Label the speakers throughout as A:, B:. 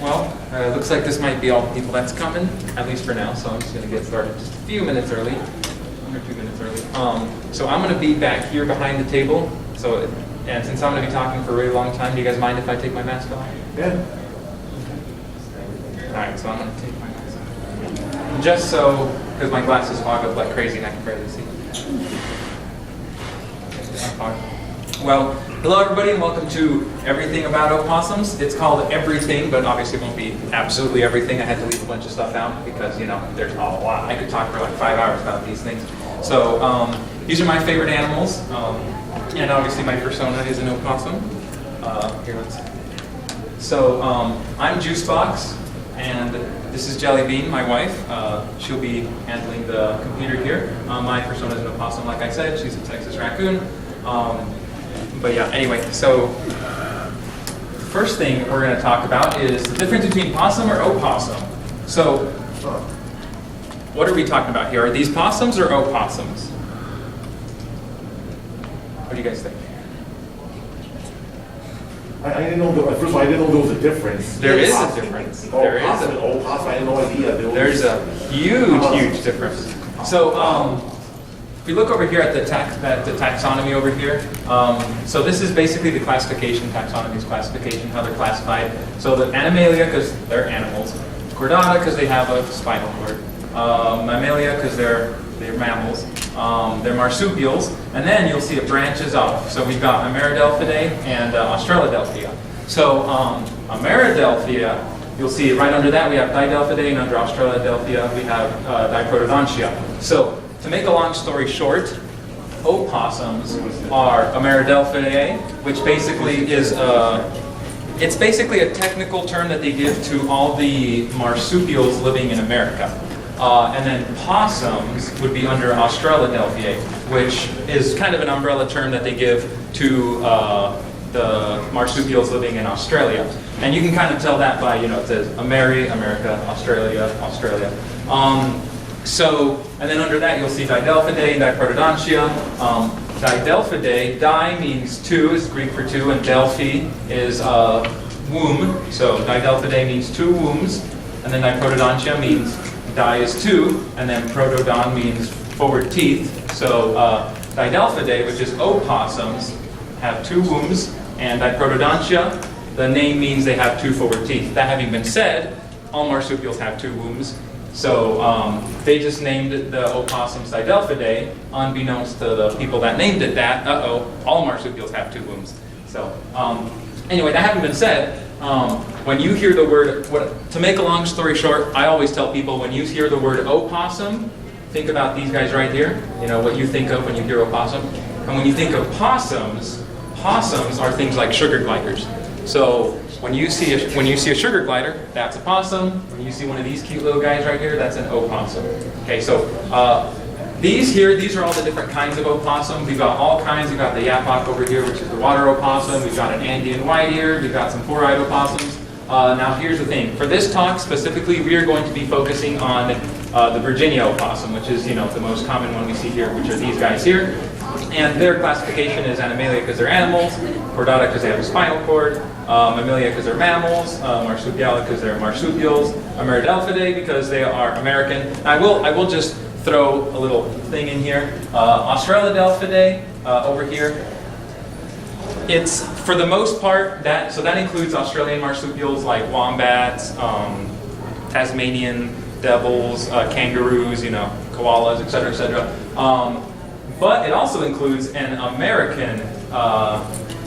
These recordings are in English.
A: Well, looks like this might be all the people that's coming, at least for now, so I'm just going to get started just a few minutes early, 1 or 2 minutes early. So I'm going to be back here behind the table, and since I'm going to be talking for a really long time, do you guys mind if I take my mask off?
B: Yeah.
A: Alright, so I'm going to take my mask off. Just so, because my glasses fog up like crazy and I can barely see. Well, hello everybody and welcome to Everything About Opossums. It's called Everything, but obviously it won't be absolutely everything. I had to leave a bunch of stuff out because, you know, there's a lot. I could talk for like 5 hours about these things. So, these are my favorite animals, and obviously my persona is an opossum. Here, let's see. So, I'm Juicebox, and this is Jelly Bean, my wife. She'll be handling the computer here. My persona is an opossum, like I said. She's a Texas raccoon. But yeah, anyway, so the first thing we're going to talk about is the difference between possum or opossum. So, what are we talking about here? Are these possums or opossums? What do you guys think?
B: I didn't know, first of all, I didn't know there was a difference.
A: There is a difference. There is
B: Opossum and opossum, I had no idea.
A: There's a huge difference. So, if we look over here at the taxonomy over here, so this is basically the classification, taxonomy's classification, how they're classified. So the Animalia, because they're animals. Chordata, because they have a spinal cord. Mammalia, because they're mammals. They're marsupials. And then you'll see it branches off. So we've got Ameridelphidae and Australodelphia. So Ameridelphia, you'll see right under that we have Didelphidae, and under Australodelphia we have Diprotodontia. So to make a long story short, opossums are Ameridelphidae, which basically is it's basically a technical term that they give to all the marsupials living in America. And then possums would be under Australodelphiae, which is kind of an umbrella term that they give to the marsupials living in Australia. And you can kind of tell that by, you know, it says America, Australia. And then under that you'll see Didelphidae, Diprotodontia. Didelphidae, di means two, is Greek for two, and delphi is womb. So Didelphidae means two wombs, and then Diprotodontia means di is two, and then protodon means forward teeth. So Didelphidae, which is opossums, have two wombs, and Diprotodontia, the name means they have two forward teeth. That having been said, all marsupials have two wombs. So they just named the opossums Didelphidae, unbeknownst to the people that named it that. All marsupials have two wombs. So anyway, that having been said, when you hear the word, to make a long story short, I always tell people when you hear the word opossum, think about these guys right here. You know what you think of when you hear opossum. And when you think of possums, possums are things like sugar gliders. So when you see a sugar glider, that's a possum. When you see one of these cute little guys right here, that's an opossum. Okay, so these are all the different kinds of opossum. We've got all kinds. We've got the yapok over here, which is the water opossum. We've got an Andean white-eared. We've got some four-eyed opossums. Now here's the thing. For this talk specifically, we are going to be focusing on the Virginia opossum, which is, you know, the most common one we see here, which are these guys here. And their classification is Animalia because they're animals, Chordata because they have a spinal cord, Mammalia because they're mammals, Marsupial because they're marsupials, Ameridelphidae because they are American. I will just throw a little thing in here. Australodelphidae over here. It's for the most part that includes Australian marsupials like wombats, Tasmanian devils, kangaroos, you know, koalas, etc., etc. But it also includes an American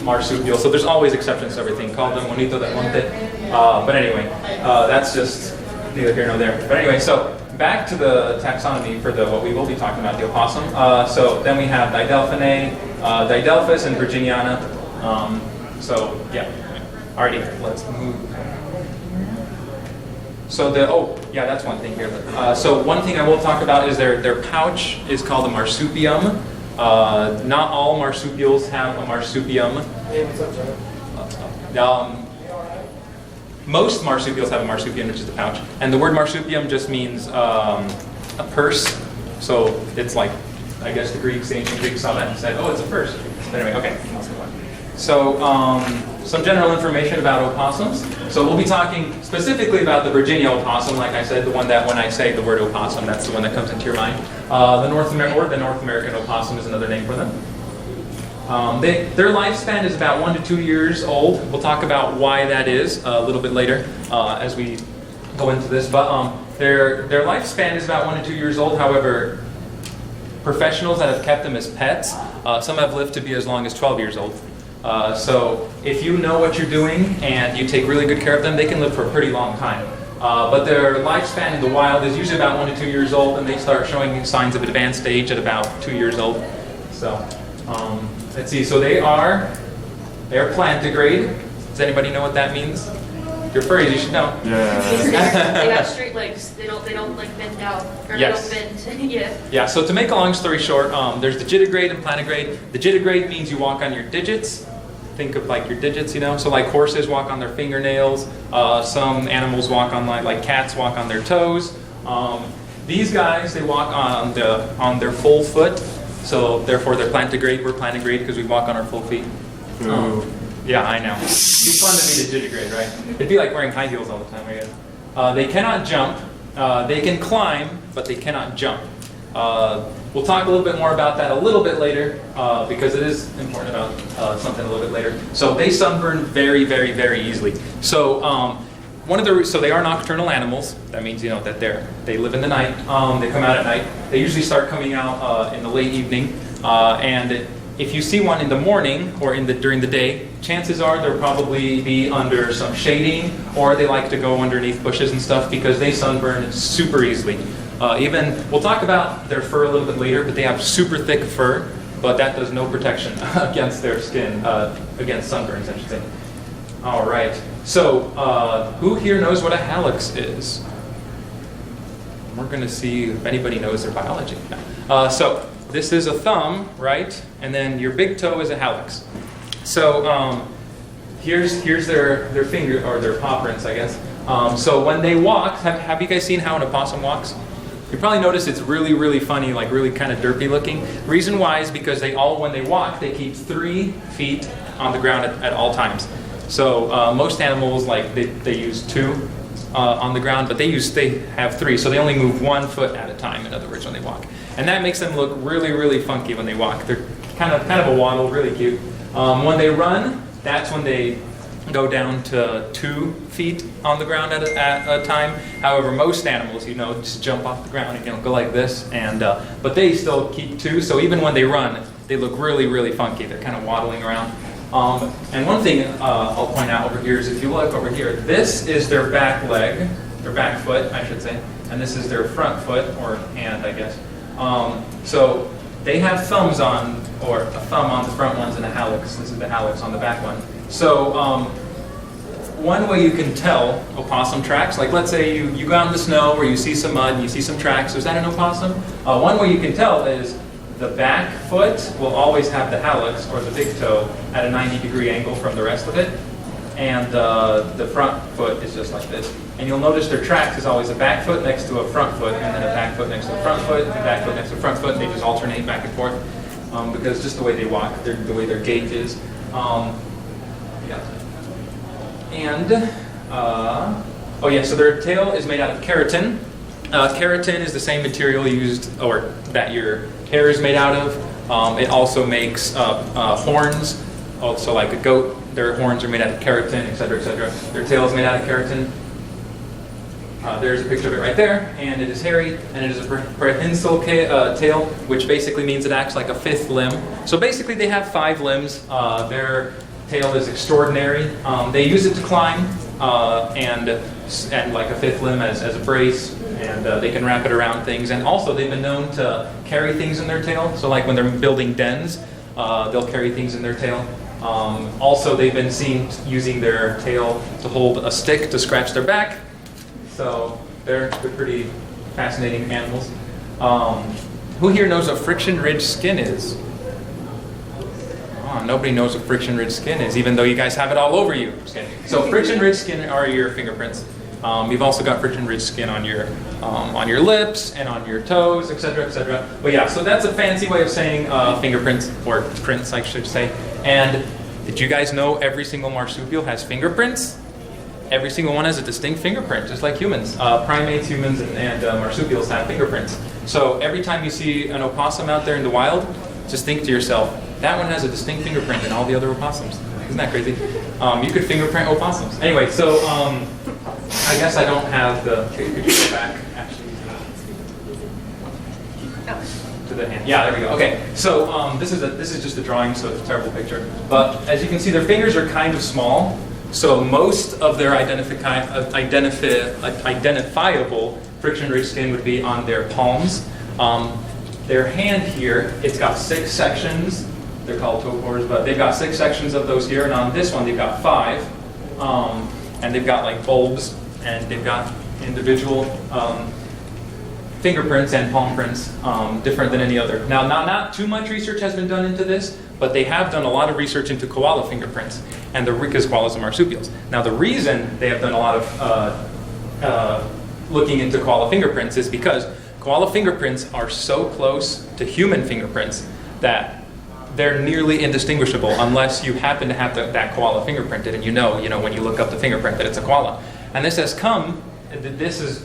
A: marsupial. So there's always exceptions to everything. Call them Bonito del Monte. But anyway, that's just neither here nor there. But anyway, so back to the taxonomy for what we will be talking about, the opossum. So then we have Didelphinae, Didelphis, and Virginiana. So yeah, alrighty, let's move. So that's one thing here. So one thing I will talk about is their pouch is called a marsupium. Not all marsupials have a marsupium. Most marsupials have a marsupium, which is the pouch. And the word marsupium just means a purse. So it's like, I guess the ancient Greeks saw that and said, oh, it's a purse. But anyway, okay, let's move on. So some general information about opossums. So we'll be talking specifically about the Virginia opossum, like I said, the one that when I say the word opossum, that's the one that comes into your mind. The North American opossum is another name for them. Their lifespan is about 1 to 2 years old. We'll talk about why that is a little bit later as we go into this. But their lifespan is about 1 to 2 years old. However, professionals that have kept them as pets, some have lived to be as long as 12 years old. So if you know what you're doing and you take really good care of them, they can live for a pretty long time. But their lifespan in the wild is usually about 1 to 2 years old, and they start showing signs of advanced age at about 2 years old. So let's see. So they're plantigrade. Does anybody know what that means? If you're furries, you should know.
C: Yeah. They got straight legs. They don't like bend out or
A: Yes.
C: they don't bend. Yeah.
A: Yeah. So to make a long story short, there's the digitigrade and plantigrade. The digitigrade means you walk on your digits. Think of like your digits, you know. So like horses walk on their fingernails. Some animals walk on like cats walk on their toes. These guys, they walk on their full foot. So therefore they're plantigrade. We're plantigrade because we walk on our full feet. Yeah, I know. It'd be fun to be the digitigrade, right? It'd be like wearing high heels all the time, I guess. They cannot jump. They can climb, but they cannot jump. We'll talk a little bit more about that a little bit later because it is important about something a little bit later. So they sunburn very, very, very easily. So so they are nocturnal animals. That means that they live in the night. They come out at night. They usually start coming out in the late evening. And if you see one in the morning or during the day, chances are they'll probably be under some shading, or they like to go underneath bushes and stuff because they sunburn super easily. We'll talk about their fur a little bit later, but they have super thick fur, but that does no protection against their skin, against sunburns, I should say. All right. So, who here knows what a hallux is? We're going to see if anybody knows their biology. So, this is a thumb, right? And then your big toe is a hallux. So, here's their finger, or their paw prints, I guess. So when they walk, have you guys seen how an opossum walks? You probably notice it's really, really funny, like really kind of derpy looking. Reason why is because when they walk, they keep 3 feet on the ground at all times. So most animals, like they use 2 on the ground, but they have 3, so they only move 1 foot at a time. In other words, when they walk, and that makes them look really, really funky when they walk. They're kind of a waddle, really cute. When they run, that's when they go down to 2 feet on the ground at a time. However, most animals, just jump off the ground and go like this, and but they still keep 2. So even when they run, they look really, really funky. They're kind of waddling around. And one thing I'll point out over here is if you look over here, this is their back leg, their back foot, I should say, and this is their front foot, or hand, I guess. So they have thumbs on, or a thumb on the front ones and a hallux. This is the hallux on the back one. So one way you can tell opossum tracks, like let's say you go out in the snow where you see some mud and you see some tracks, is that an opossum? One way you can tell is the back foot will always have the hallux, or the big toe, at a 90-degree angle from the rest of it. And the front foot is just like this. And you'll notice their tracks is always a back foot next to a front foot, and then a back foot next to a front foot, and a back foot next to a front foot, and they just alternate back and forth. Because just the way they walk, the way their gait is. So their tail is made out of keratin. Keratin is the same material used, or that your hair is made out of. It also makes horns. Also, like a goat, their horns are made out of keratin, etc., etc. Their tail is made out of keratin. There's a picture of it right there, and it is hairy, and it is a prehensile tail, which basically means it acts like a 5th limb. So basically, they have 5 limbs. Their tail is extraordinary. They use it to climb, and like a 5th limb as a brace, and they can wrap it around things. And also, they've been known to carry things in their tail. So like when they're building dens, they'll carry things in their tail. Also, they've been seen using their tail to hold a stick to scratch their back. So they're pretty fascinating animals. Who here knows what friction-ridged skin is? Nobody knows what friction-ridged skin is, even though you guys have it all over you. So friction-ridged skin are your fingerprints. You've also got friction-ridged skin on your lips and on your toes, etc., etc. But yeah, so that's a fancy way of saying fingerprints, or prints, I should say. And did you guys know every single marsupial has fingerprints? every single one has a distinct fingerprint, just like humans. Primates, humans, and marsupials have fingerprints. So every time you see an opossum out there in the wild, just think to yourself, that one has a distinct fingerprint than all the other opossums. Isn't that crazy? You could fingerprint opossums. Anyway, so I guess I don't have the picture back, actually. To the hand. Yeah, there we go. Okay, so this is just a drawing, so it's a terrible picture. But as you can see, their fingers are kind of small. So most of their identifiable friction-rich skin would be on their palms. Their hand here, it's got 6 sections. They're called toe pores, but they've got 6 sections of those here, and on this one they've got 5. And they've got like bulbs, and they've got individual fingerprints and palm prints, different than any other. Now, not too much research has been done into this, but they have done a lot of research into koala fingerprints, and because koalas are marsupials. Now, the reason they have done a lot of looking into koala fingerprints is because koala fingerprints are so close to human fingerprints that they're nearly indistinguishable unless you happen to have that koala fingerprinted, and you know when you look up the fingerprint that it's a koala. And this has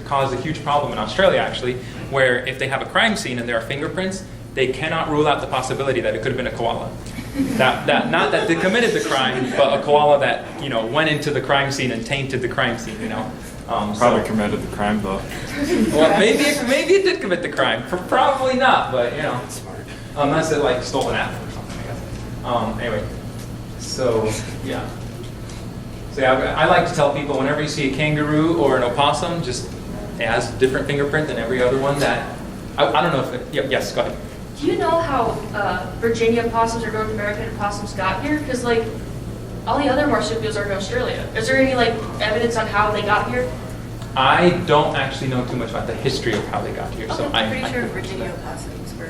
A: caused a huge problem in Australia, actually, where if they have a crime scene and there are fingerprints, they cannot rule out the possibility that it could have been a koala. Not that they committed the crime, but a koala that went into the crime scene and tainted the crime scene.
D: Probably committed the crime, though.
A: Well, maybe it did commit the crime. Probably not, but unless it like stole an apple or something, I guess. Anyway, so yeah. So yeah, I like to tell people whenever you see a kangaroo or an opossum, just it has a different fingerprint than every other one. That I don't know if yes, go ahead.
C: Do you know how Virginia opossums or North American opossums got here? Because like all the other marsupials are in Australia. Is there any like evidence on how they got here?
A: I don't actually know too much about the history of how they got here. So
E: I'm pretty sure Virginia opossums were.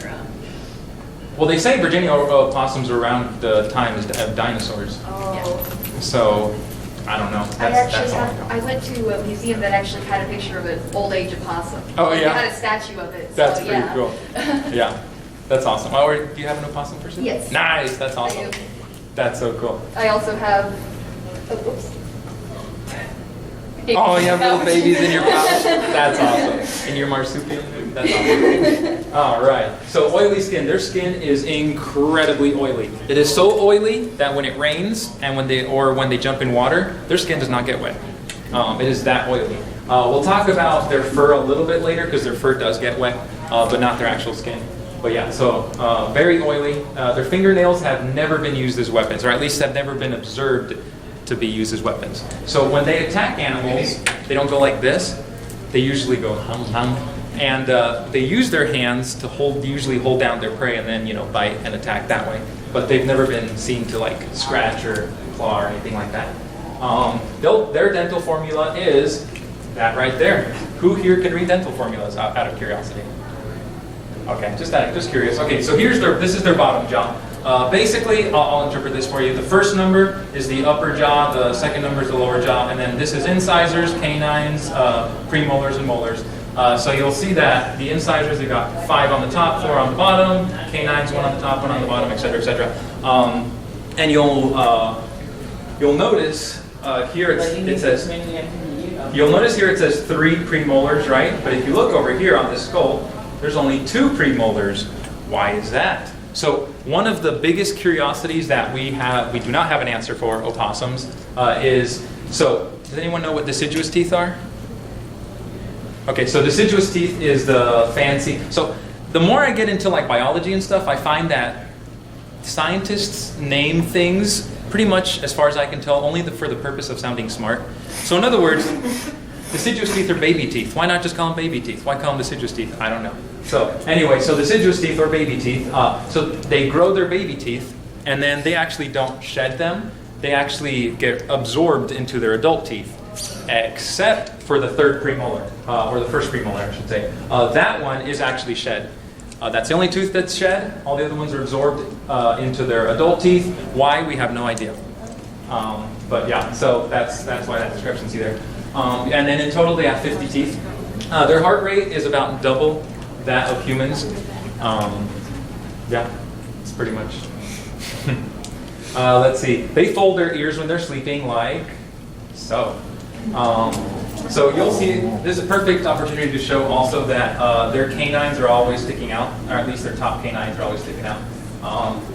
A: Well, they say Virginia opossums were around the time of dinosaurs.
E: Oh.
A: So I don't know. That's all I know.
E: I went to a museum that actually had a picture of an old age opossum.
A: Oh, yeah?
E: They had a statue of it.
A: That's
E: so,
A: pretty
E: yeah.
A: cool. Yeah, that's awesome. Oh, do you have an opossum person?
E: Yes.
A: Nice. That's
E: I
A: awesome.
E: do.
A: That's so cool.
E: I also have. Oh, whoops.
A: Oh, you have little babies in your pouch. That's awesome. In your marsupial. That's awesome. All right. So oily skin. Their skin is incredibly oily. It is so oily that when it rains and when they jump in water, their skin does not get wet. It is that oily. We'll talk about their fur a little bit later because their fur does get wet, but not their actual skin. But yeah, so very oily. Their fingernails have never been used as weapons, or at least have never been observed to be used as weapons. So when they attack animals, they don't go like this. They usually go hum hum, and they use their hands to usually hold down their prey and then bite and attack that way. But they've never been seen to like scratch or claw or anything like that. Their dental formula is that right there. Who here can read dental formulas out of curiosity? Okay, just curious. Okay, so this is their bottom jaw. Basically, I'll interpret this for you. The first number is the upper jaw, the second number is the lower jaw, and then this is incisors, canines, premolars, and molars. So you'll see that the incisors, they've got 5 on the top, 4 on the bottom, canines, 1 on the top, 1 on the bottom, etc., etc. And you'll notice here it says. You'll notice here it says 3 premolars, right? But if you look over here on this skull, there's only 2 premolars. Why is that? So one of the biggest curiosities that we do not have an answer for opossums is, so does anyone know what deciduous teeth are? Okay, so deciduous teeth is the fancy, so the more I get into like biology and stuff, I find that scientists name things pretty much, as far as I can tell, only for the purpose of sounding smart. So in other words, deciduous teeth are baby teeth. Why not just call them baby teeth? Why call them deciduous teeth? I don't know. So anyway, so deciduous teeth or baby teeth. So they grow their baby teeth, and then they actually don't shed them. They actually get absorbed into their adult teeth, except for the third premolar, or the first premolar, I should say. That one is actually shed. That's the only tooth that's shed. All the other ones are absorbed into their adult teeth. Why? We have no idea. But yeah, so that's why that description's there. And then in total, they have 50 teeth. Their heart rate is about double that of humans. Yeah, it's pretty much. Let's see. They fold their ears when they're sleeping, like so. So you'll see, this is a perfect opportunity to show also that their canines are always sticking out, or at least their top canines are always sticking out.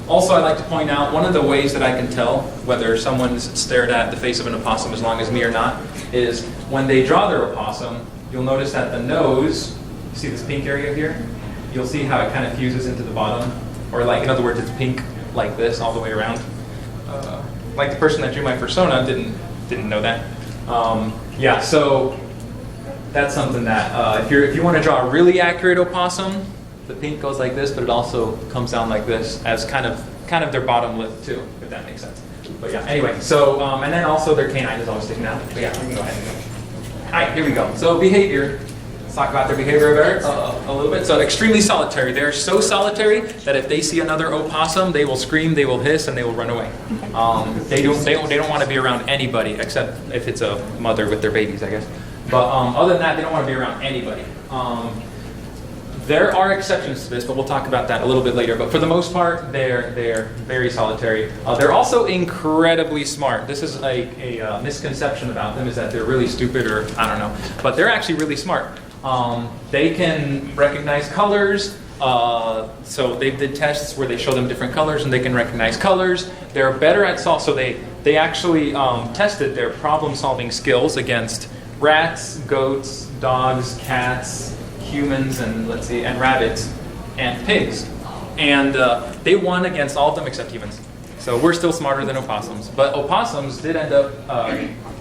A: Also, I'd like to point out one of the ways that I can tell whether someone's stared at the face of an opossum as long as me or not is when they draw their opossum, you'll notice that the nose, you see this pink area here? You'll see how it kind of fuses into the bottom, or like, in other words, it's pink like this all the way around. Like the person that drew my persona didn't know that. Yeah, so that's something that if you want to draw a really accurate opossum, the pink goes like this, but it also comes down like this as kind of their bottom lip too, if that makes sense. But yeah, anyway, so and then also their canine is always sticking out. But yeah, we can go ahead and go. All right, here we go. So behavior. Let's talk about their behavior a little bit. So extremely solitary. They're so solitary that if they see another opossum, they will scream, they will hiss, and they will run away. They don't want to be around anybody except if it's a mother with their babies, I guess. But other than that, they don't want to be around anybody. There are exceptions to this, but we'll talk about that a little bit later. But for the most part, they're very solitary. They're also incredibly smart. This is a misconception about them, is that they're really stupid, or I don't know. But they're actually really smart. They can recognize colors. So they did tests where they show them different colors and they can recognize colors. They're better at so they actually tested their problem-solving skills against rats, goats, dogs, cats, humans, and and rabbits, and pigs. And they won against all of them except humans. So we're still smarter than opossums. But opossums did end up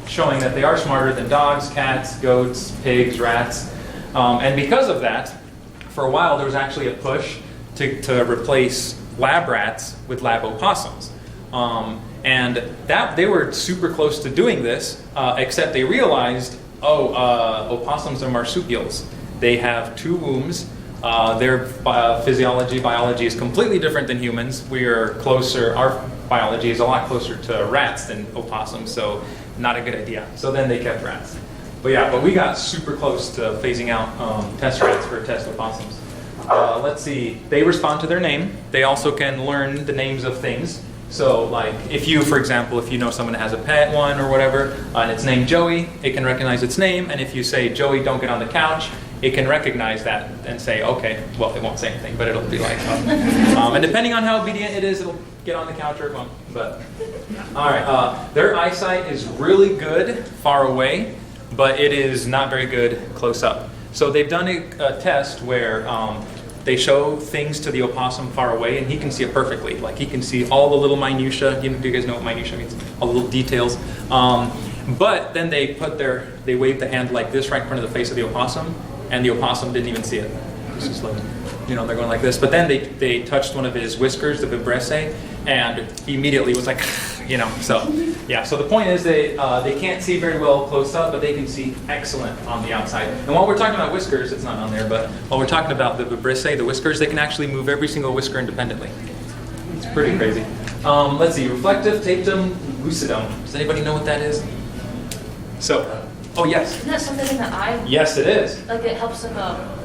A: showing that they are smarter than dogs, cats, goats, pigs, rats. And because of that, for a while there was actually a push to replace lab rats with lab opossums. And that they were super close to doing this, except they realized, opossums are marsupials. They have two wombs. Their biology is completely different than humans. We are closer, our biology is a lot closer to rats than opossums, so not a good idea. So then they kept rats. But we got super close to phasing out test rats for test opossums. Let's see, they respond to their name. They also can learn the names of things. So like if you, for example, if you know someone that has a pet one or whatever, and it's named Joey, it can recognize its name. And if you say, Joey, don't get on the couch, it can recognize that and say, okay, well, it won't say anything, but it'll be like, and depending on how obedient it is, it'll get on the couch or it won't. But, all right, their eyesight is really good far away, but it is not very good close up. So they've done a test where they show things to the opossum far away, and he can see it perfectly. Like he can see all the little minutia. Do you guys know what minutia means? All the little details. But then they wave the hand like this right in front of the face of the opossum, and the opossum didn't even see it. It's just like, they're going like this. But then they touched one of his whiskers, the vibrissae, and he immediately was like, So yeah. So the point is they can't see very well close up, but they can see excellent on the outside. And while we're talking about whiskers, it's not on there, but while we're talking about the vibrissae, the whiskers, they can actually move every single whisker independently. It's pretty crazy. Let's see, reflective tapetum lucidum. Does anybody know what that is? So, yes.
C: Isn't that something in the eye?
A: Yes, it is.
C: Like it helps them.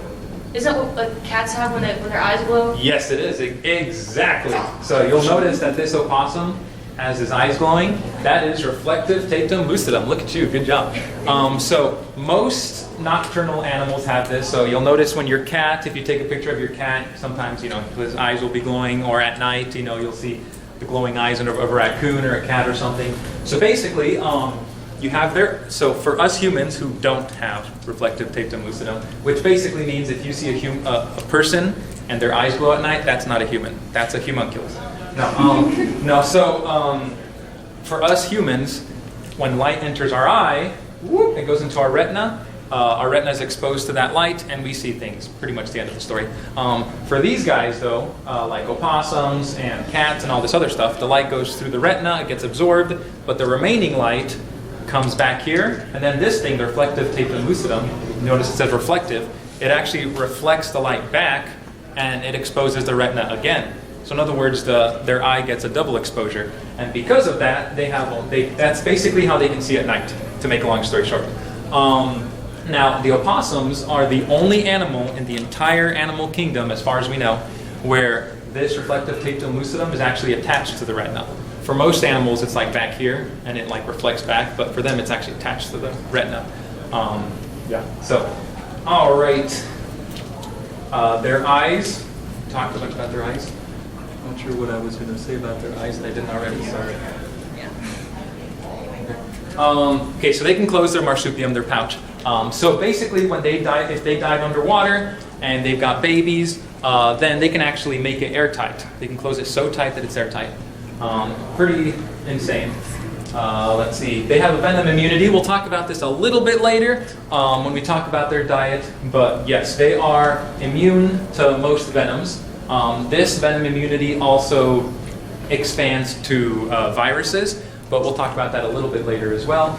C: Is that what like cats have when their eyes glow?
A: Yes, it is. Exactly. So you'll notice that this opossum has his eyes glowing. That is reflective tapetum lucidum. Look at you. Good job. So most nocturnal animals have this. So you'll notice when your cat, if you take a picture of your cat, sometimes his eyes will be glowing, or at night, you'll see the glowing eyes of a raccoon or a cat or something. So basically, you have so for us humans who don't have reflective tapetum lucidum, which basically means if you see a person and their eyes glow at night, that's not a human. That's a homunculus. No. So for us humans, when light enters our eye, it goes into our retina. Our retina is exposed to that light, and we see things. Pretty much the end of the story. For these guys, though, like opossums and cats and all this other stuff, the light goes through the retina, it gets absorbed, but the remaining light comes back here, and then this thing, the reflective tapetum lucidum, notice it says reflective, it actually reflects the light back, and it exposes the retina again. So in other words, their eye gets a double exposure, and because of that, that's basically how they can see at night, to make a long story short. Now, the opossums are the only animal in the entire animal kingdom, as far as we know, where this reflective tapetum lucidum is actually attached to the retina. for most animals, it's like back here, and it like reflects back, but for them, it's actually attached to the retina. Yeah. So, all right. Their eyes. Talked a bunch about their eyes. Not sure what I was going to say about their eyes that I didn't already. Sorry. Okay, so they can close their marsupium, their pouch. So basically, when they dive, if they dive underwater and they've got babies, then they can actually make it airtight. They can close it so tight that it's airtight. Pretty insane. Let's see. They have a venom immunity. We'll talk about this a little bit later when we talk about their diet. But yes, they are immune to most venoms. This venom immunity also expands to viruses, but we'll talk about that a little bit later as well.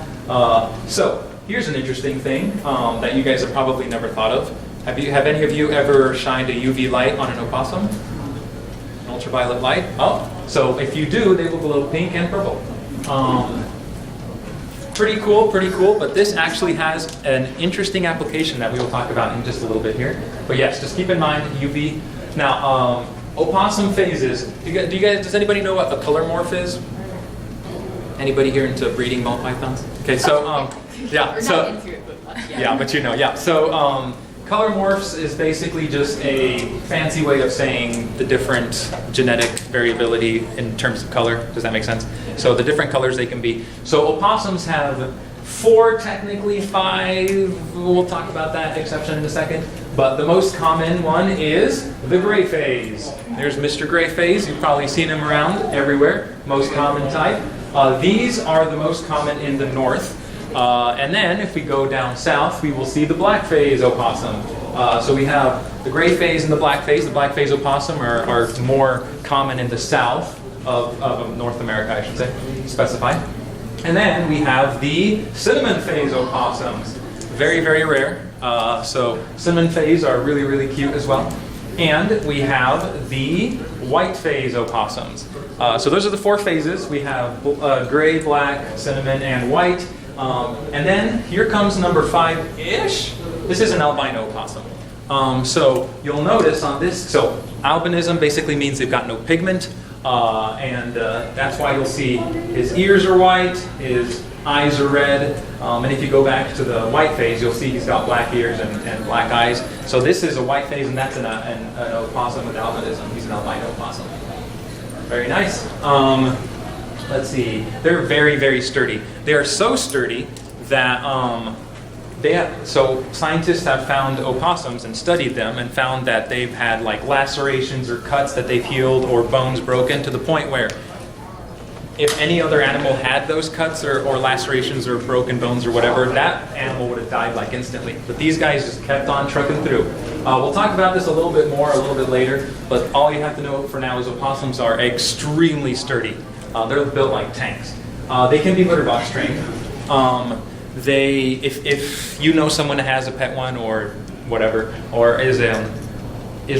A: So here's an interesting thing that you guys have probably never thought of. Have any of you ever shined a UV light on an opossum? An ultraviolet light? Oh, so if you do, they will glow pink and purple. Pretty cool, but this actually has an interesting application that we will talk about in just a little bit here. But yes, just keep in mind UV. Now, opossum phases. Does anybody know what a color morph is? Anybody here into breeding ball pythons? Okay, so, yeah,
E: We're
A: so,
E: not into it, but
A: yeah, but you know, yeah. So, color morphs is basically just a fancy way of saying the different genetic variability in terms of color. Does that make sense? So the different colors they can be. So opossums have 4, technically 5. We'll talk about that exception in a second. But the most common one is the gray phase. There's Mr. Gray phase. You've probably seen him around everywhere. Most common type. These are the most common in the north. And then if we go down south, we will see the black phase opossum. So we have the gray phase and the black phase. The black phase opossum are more common in the south of North America, I should say, specified. And then we have the cinnamon phase opossums. Very, very rare. So cinnamon phase are really, really cute as well. And we have the white phase opossums. So those are the 4 phases. We have gray, black, cinnamon, and white. And then here comes number 5-ish. This is an albino opossum. So you'll notice on this, so albinism basically means they've got no pigment. And that's why you'll see his ears are white, his eyes are red. And if you go back to the white phase, you'll see he's got black ears and black eyes. So this is a white phase, and that's an opossum with albinism. He's an albino opossum. Very nice. Let's see. They're very, very sturdy. They are so sturdy that so scientists have found opossums and studied them and found that they've had like lacerations or cuts that they've healed or bones broken to the point where if any other animal had those cuts or lacerations or broken bones or whatever, that animal would have died like instantly. But these guys just kept on trucking through. We'll talk about this a little bit more a little bit later, but all you have to know for now is opossums are extremely sturdy. They're built like tanks. They can be litter box trained. If you know someone that has a pet one or whatever, or is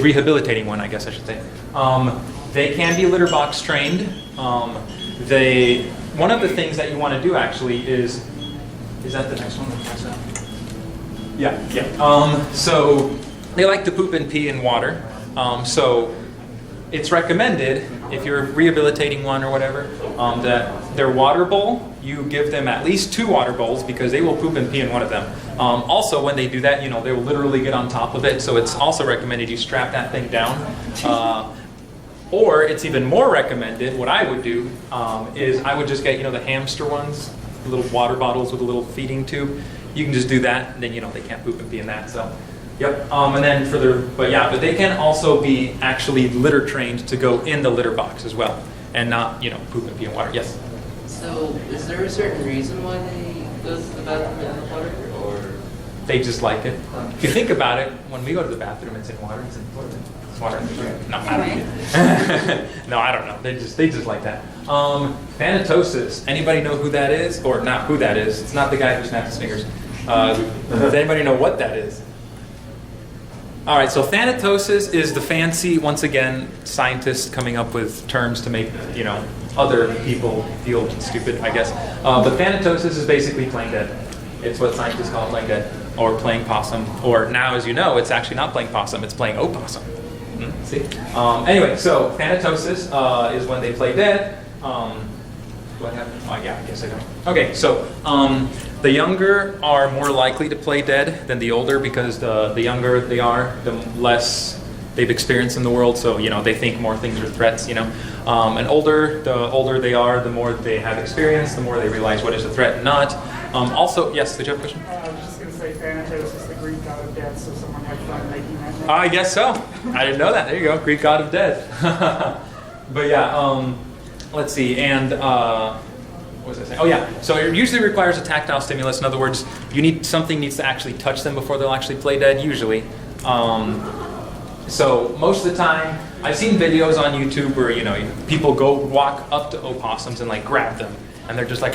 A: rehabilitating one, I guess I should say, they can be litter box trained. One of the things that you want to do actually is that the next one? Yeah. So they like to poop and pee in water. So it's recommended if you're rehabilitating one or whatever, that their water bowl, you give them at least 2 water bowls because they will poop and pee in one of them. Also, when they do that, they will literally get on top of it. So it's also recommended you strap that thing down. Or it's even more recommended, what I would do is I would just get, the hamster ones, little water bottles with a little feeding tube. You can just do that, and then, they can't poop and pee in that. So, yep. And then but they can also be actually litter trained to go in the litter box as well, and not, poop and pee in water. Yes?
F: So, is there a certain reason why they go to the bathroom in the water, or?
A: They just like it. If you think about it, when we go to the bathroom, it's in water. It's water. No, I don't know. No, I don't know. They just like that. Thanatosis. Anybody know who that is? Or not who that is. It's not the guy who snapped his fingers. Does anybody know what that is? All right, so thanatosis is the fancy, once again, scientists coming up with terms to make, other people feel stupid, I guess. But thanatosis is basically playing dead. It's what scientists call playing dead, or playing possum. Or now, as you know, it's actually not playing possum, it's playing opossum. See? Anyway, so thanatosis is when they play dead. What happened? Oh, yeah, I guess I don't. Okay, so the younger are more likely to play dead than the older because the younger they are, the less they've experienced in the world. So, you know, they think more things are threats, you know. And the older they are, the more they have experience, the more they realize what is a threat and not. Also, yes, did you have a question?
G: I was just going to say Thanatos is the Greek god of death, so someone had fun making that name.
A: I guess so. I didn't know that. There you go, Greek god of death. But yeah, let's see, and what was I saying? Oh yeah, so it usually requires a tactile stimulus. In other words, something needs to actually touch them before they'll actually play dead, usually. So most of the time, I've seen videos on YouTube where, you know, people go walk up to opossums and like grab them, and they're just like,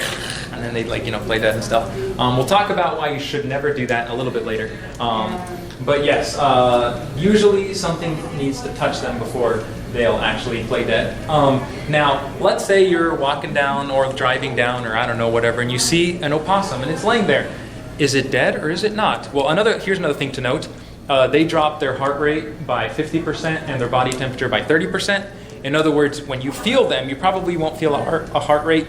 A: and then they like, you know, play dead and stuff. We'll talk about why you should never do that a little bit later. But yes, usually something needs to touch them before they'll actually play dead. Now, let's say you're walking down or driving down or I don't know, whatever, and you see an opossum and it's laying there. Is it dead or is it not? Well, here's another thing to note. They drop their heart rate by 50% and their body temperature by 30%. In other words, when you feel them, you probably won't feel a heart rate,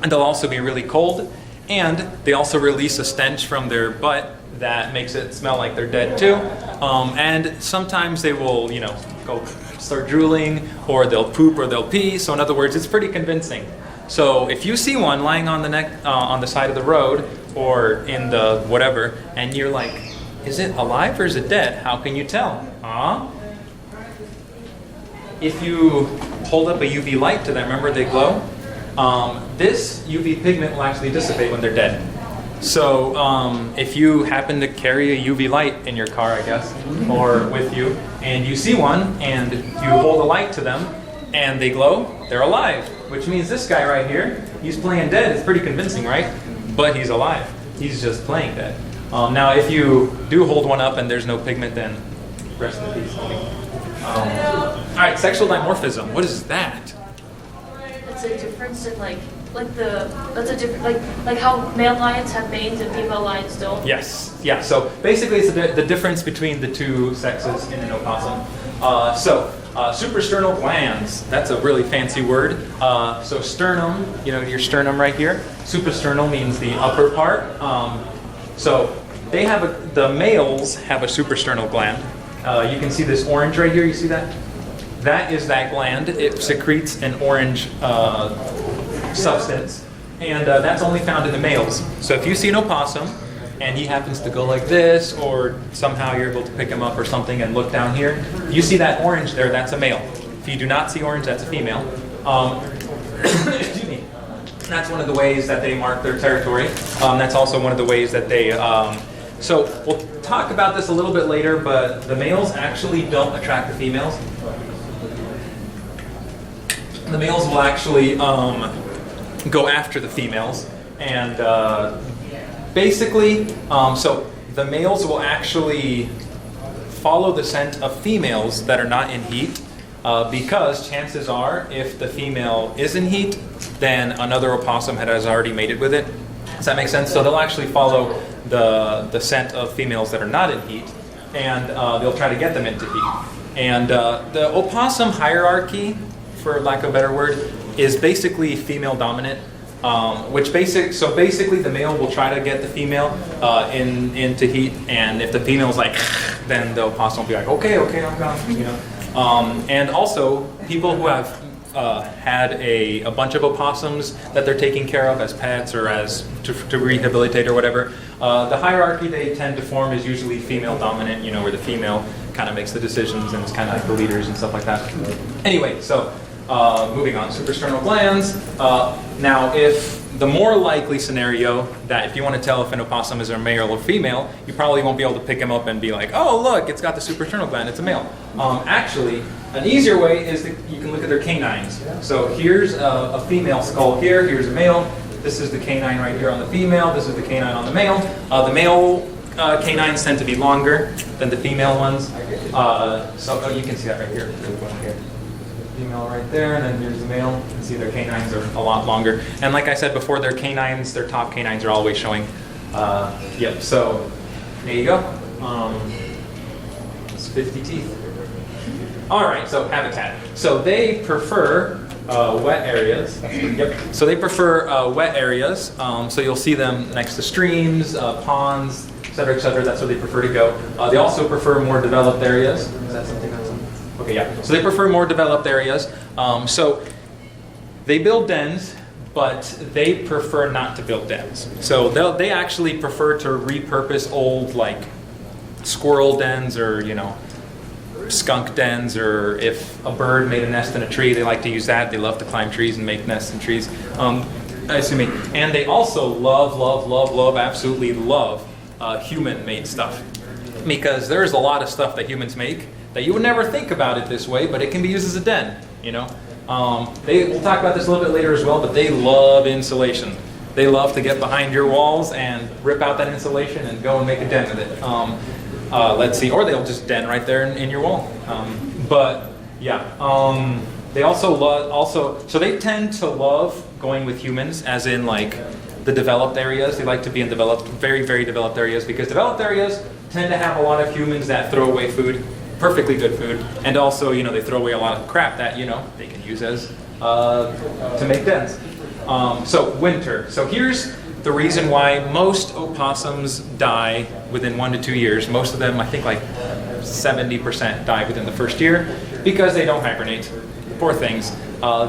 A: and they'll also be really cold. And they also release a stench from their butt that makes it smell like they're dead too. And sometimes they will, you know, go start drooling, or they'll poop or they'll pee. So in other words, it's pretty convincing. So if you see one lying on the side of the road or in the whatever, and you're like, is it alive or is it dead? How can you tell? If you hold up a UV light to them, remember they glow? This UV pigment will actually dissipate when they're dead. So if you happen to carry a UV light in your car, I guess, or with you, and you see one, and you hold a light to them, and they glow, they're alive. Which means this guy right here, he's playing dead. It's pretty convincing, right? But he's alive. He's just playing dead. Now, if you do hold one up and there's no pigment, then rest in peace. All right, sexual dimorphism. What is that?
C: It's a difference in that's a different, like how male lions have veins and female lions don't.
A: Yes, yeah. So basically, it's the difference between the two sexes in an opossum. Suprasternal glands. That's a really fancy word. So sternum, you know, your sternum right here. Suprasternal means the upper part. So the males have a suprasternal gland. You can see this orange right here. You see that? That is that gland. It secretes an orange substance, and that's only found in the males. So if you see an opossum and he happens to go like this, or somehow you're able to pick him up or something and look down here, you see that orange there, that's a male. If you do not see orange, that's a female. Excuse me. That's one of the ways that they mark their territory. That's also one of the ways that they... So we'll talk about this a little bit later, but the males actually don't attract the females. The males will actually go after the females, and basically, so the males will actually follow the scent of females that are not in heat, because chances are, if the female is in heat, then another opossum has already mated with it. Does that make sense? So they'll actually follow the scent of females that are not in heat, and they'll try to get them into heat. And the opossum hierarchy, for lack of a better word, is basically female dominant. So basically the male will try to get the female into heat, and if the female's like, then the opossum will be like, okay, I'm gone, you know. And also, people who have had a bunch of opossums that they're taking care of as pets or as to rehabilitate or whatever, the hierarchy they tend to form is usually female dominant, you know, where the female kind of makes the decisions and is kind of like the leaders and stuff like that. Anyway, so moving on, suprasternal glands. Now, if the more likely scenario that if you want to tell if an opossum is a male or female, you probably won't be able to pick him up and be like, oh, look, it's got the suprasternal gland, it's a male. Actually, an easier way is that you can look at their canines. So here's a female skull here, here's a male. This is the canine right here on the female, this is the canine on the male. The male canines tend to be longer than the female ones. So you can see that right here. Female right there, and then here's the male. You can see their canines are a lot longer. And like I said before, their top canines are always showing. Yep, so there you go. It's 50 teeth. All right, so habitat. So they prefer wet areas. Yep. So they prefer wet areas. So you'll see them next to streams, ponds, et cetera, et cetera. That's where they prefer to go. They also prefer more developed areas. Is that something else? Okay, yeah. So they prefer more developed areas. So they build dens, but they prefer not to build dens. So they actually prefer to repurpose old, like, squirrel dens or, skunk dens, or if a bird made a nest in a tree, they like to use that. They love to climb trees and make nests in trees. And they also absolutely love human-made stuff. Because there's a lot of stuff that humans make that you would never think about it this way, but it can be used as a den, We'll talk about this a little bit later as well, but they love insulation. They love to get behind your walls and rip out that insulation and go and make a den with it. Let's see, or they'll just den right there in your wall. They so they tend to love going with humans, as in like the developed areas. They like to be in very, very developed areas, because developed areas tend to have a lot of humans that throw away food, perfectly good food, and also, they throw away a lot of crap that, they can use as to make dens. So winter. So here's the reason why most opossums die within 1 to 2 years. Most of them, I think like 70% die within the first year, because they don't hibernate. Poor things.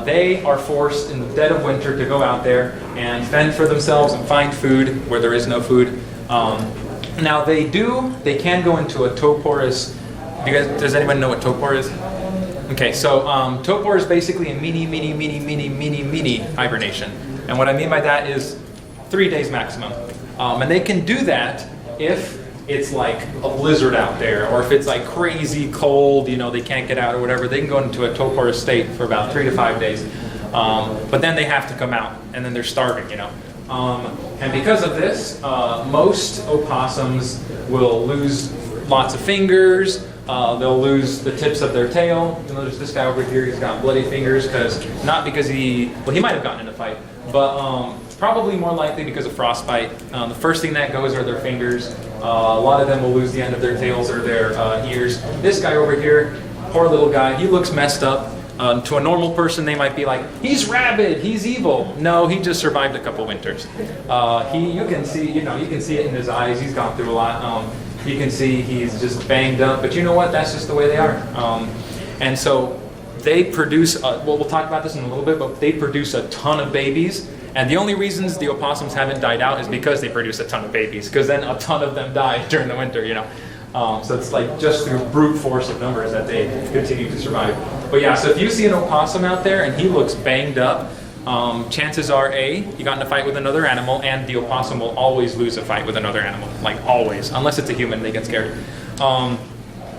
A: They are forced in the dead of winter to go out there and fend for themselves and find food where there is no food. Now they can go into a toporous. Does anyone know what torpor is? Okay, so torpor is basically a mini hibernation. And what I mean by that is 3 days maximum. And they can do that if it's like a blizzard out there, or if it's like crazy cold, they can't get out or whatever. They can go into a torpor state for about 3 to 5 days. But then they have to come out, and then they're starving, And because of this, most opossums will lose lots of fingers. They'll lose the tips of their tail. You'll notice this guy over here, he's got bloody fingers, not because he might have gotten in a fight, but probably more likely because of frostbite. The first thing that goes are their fingers. A lot of them will lose the end of their tails or their ears. This guy over here, poor little guy, he looks messed up. To a normal person, they might be like, he's rabid, he's evil. No, he just survived a couple winters. You can see it in his eyes. He's gone through a lot. You can see he's just banged up, but you know what? That's just the way they are. And so they produce, we'll talk about this in a little bit, but they produce a ton of babies. And the only reasons the opossums haven't died out is because they produce a ton of babies, because then a ton of them die during the winter, So it's like just through brute force of numbers that they continue to survive. But yeah, so if you see an opossum out there and he looks banged up, chances are you got in a fight with another animal, and the opossum will always lose a fight with another animal, like always, unless it's a human, they get scared.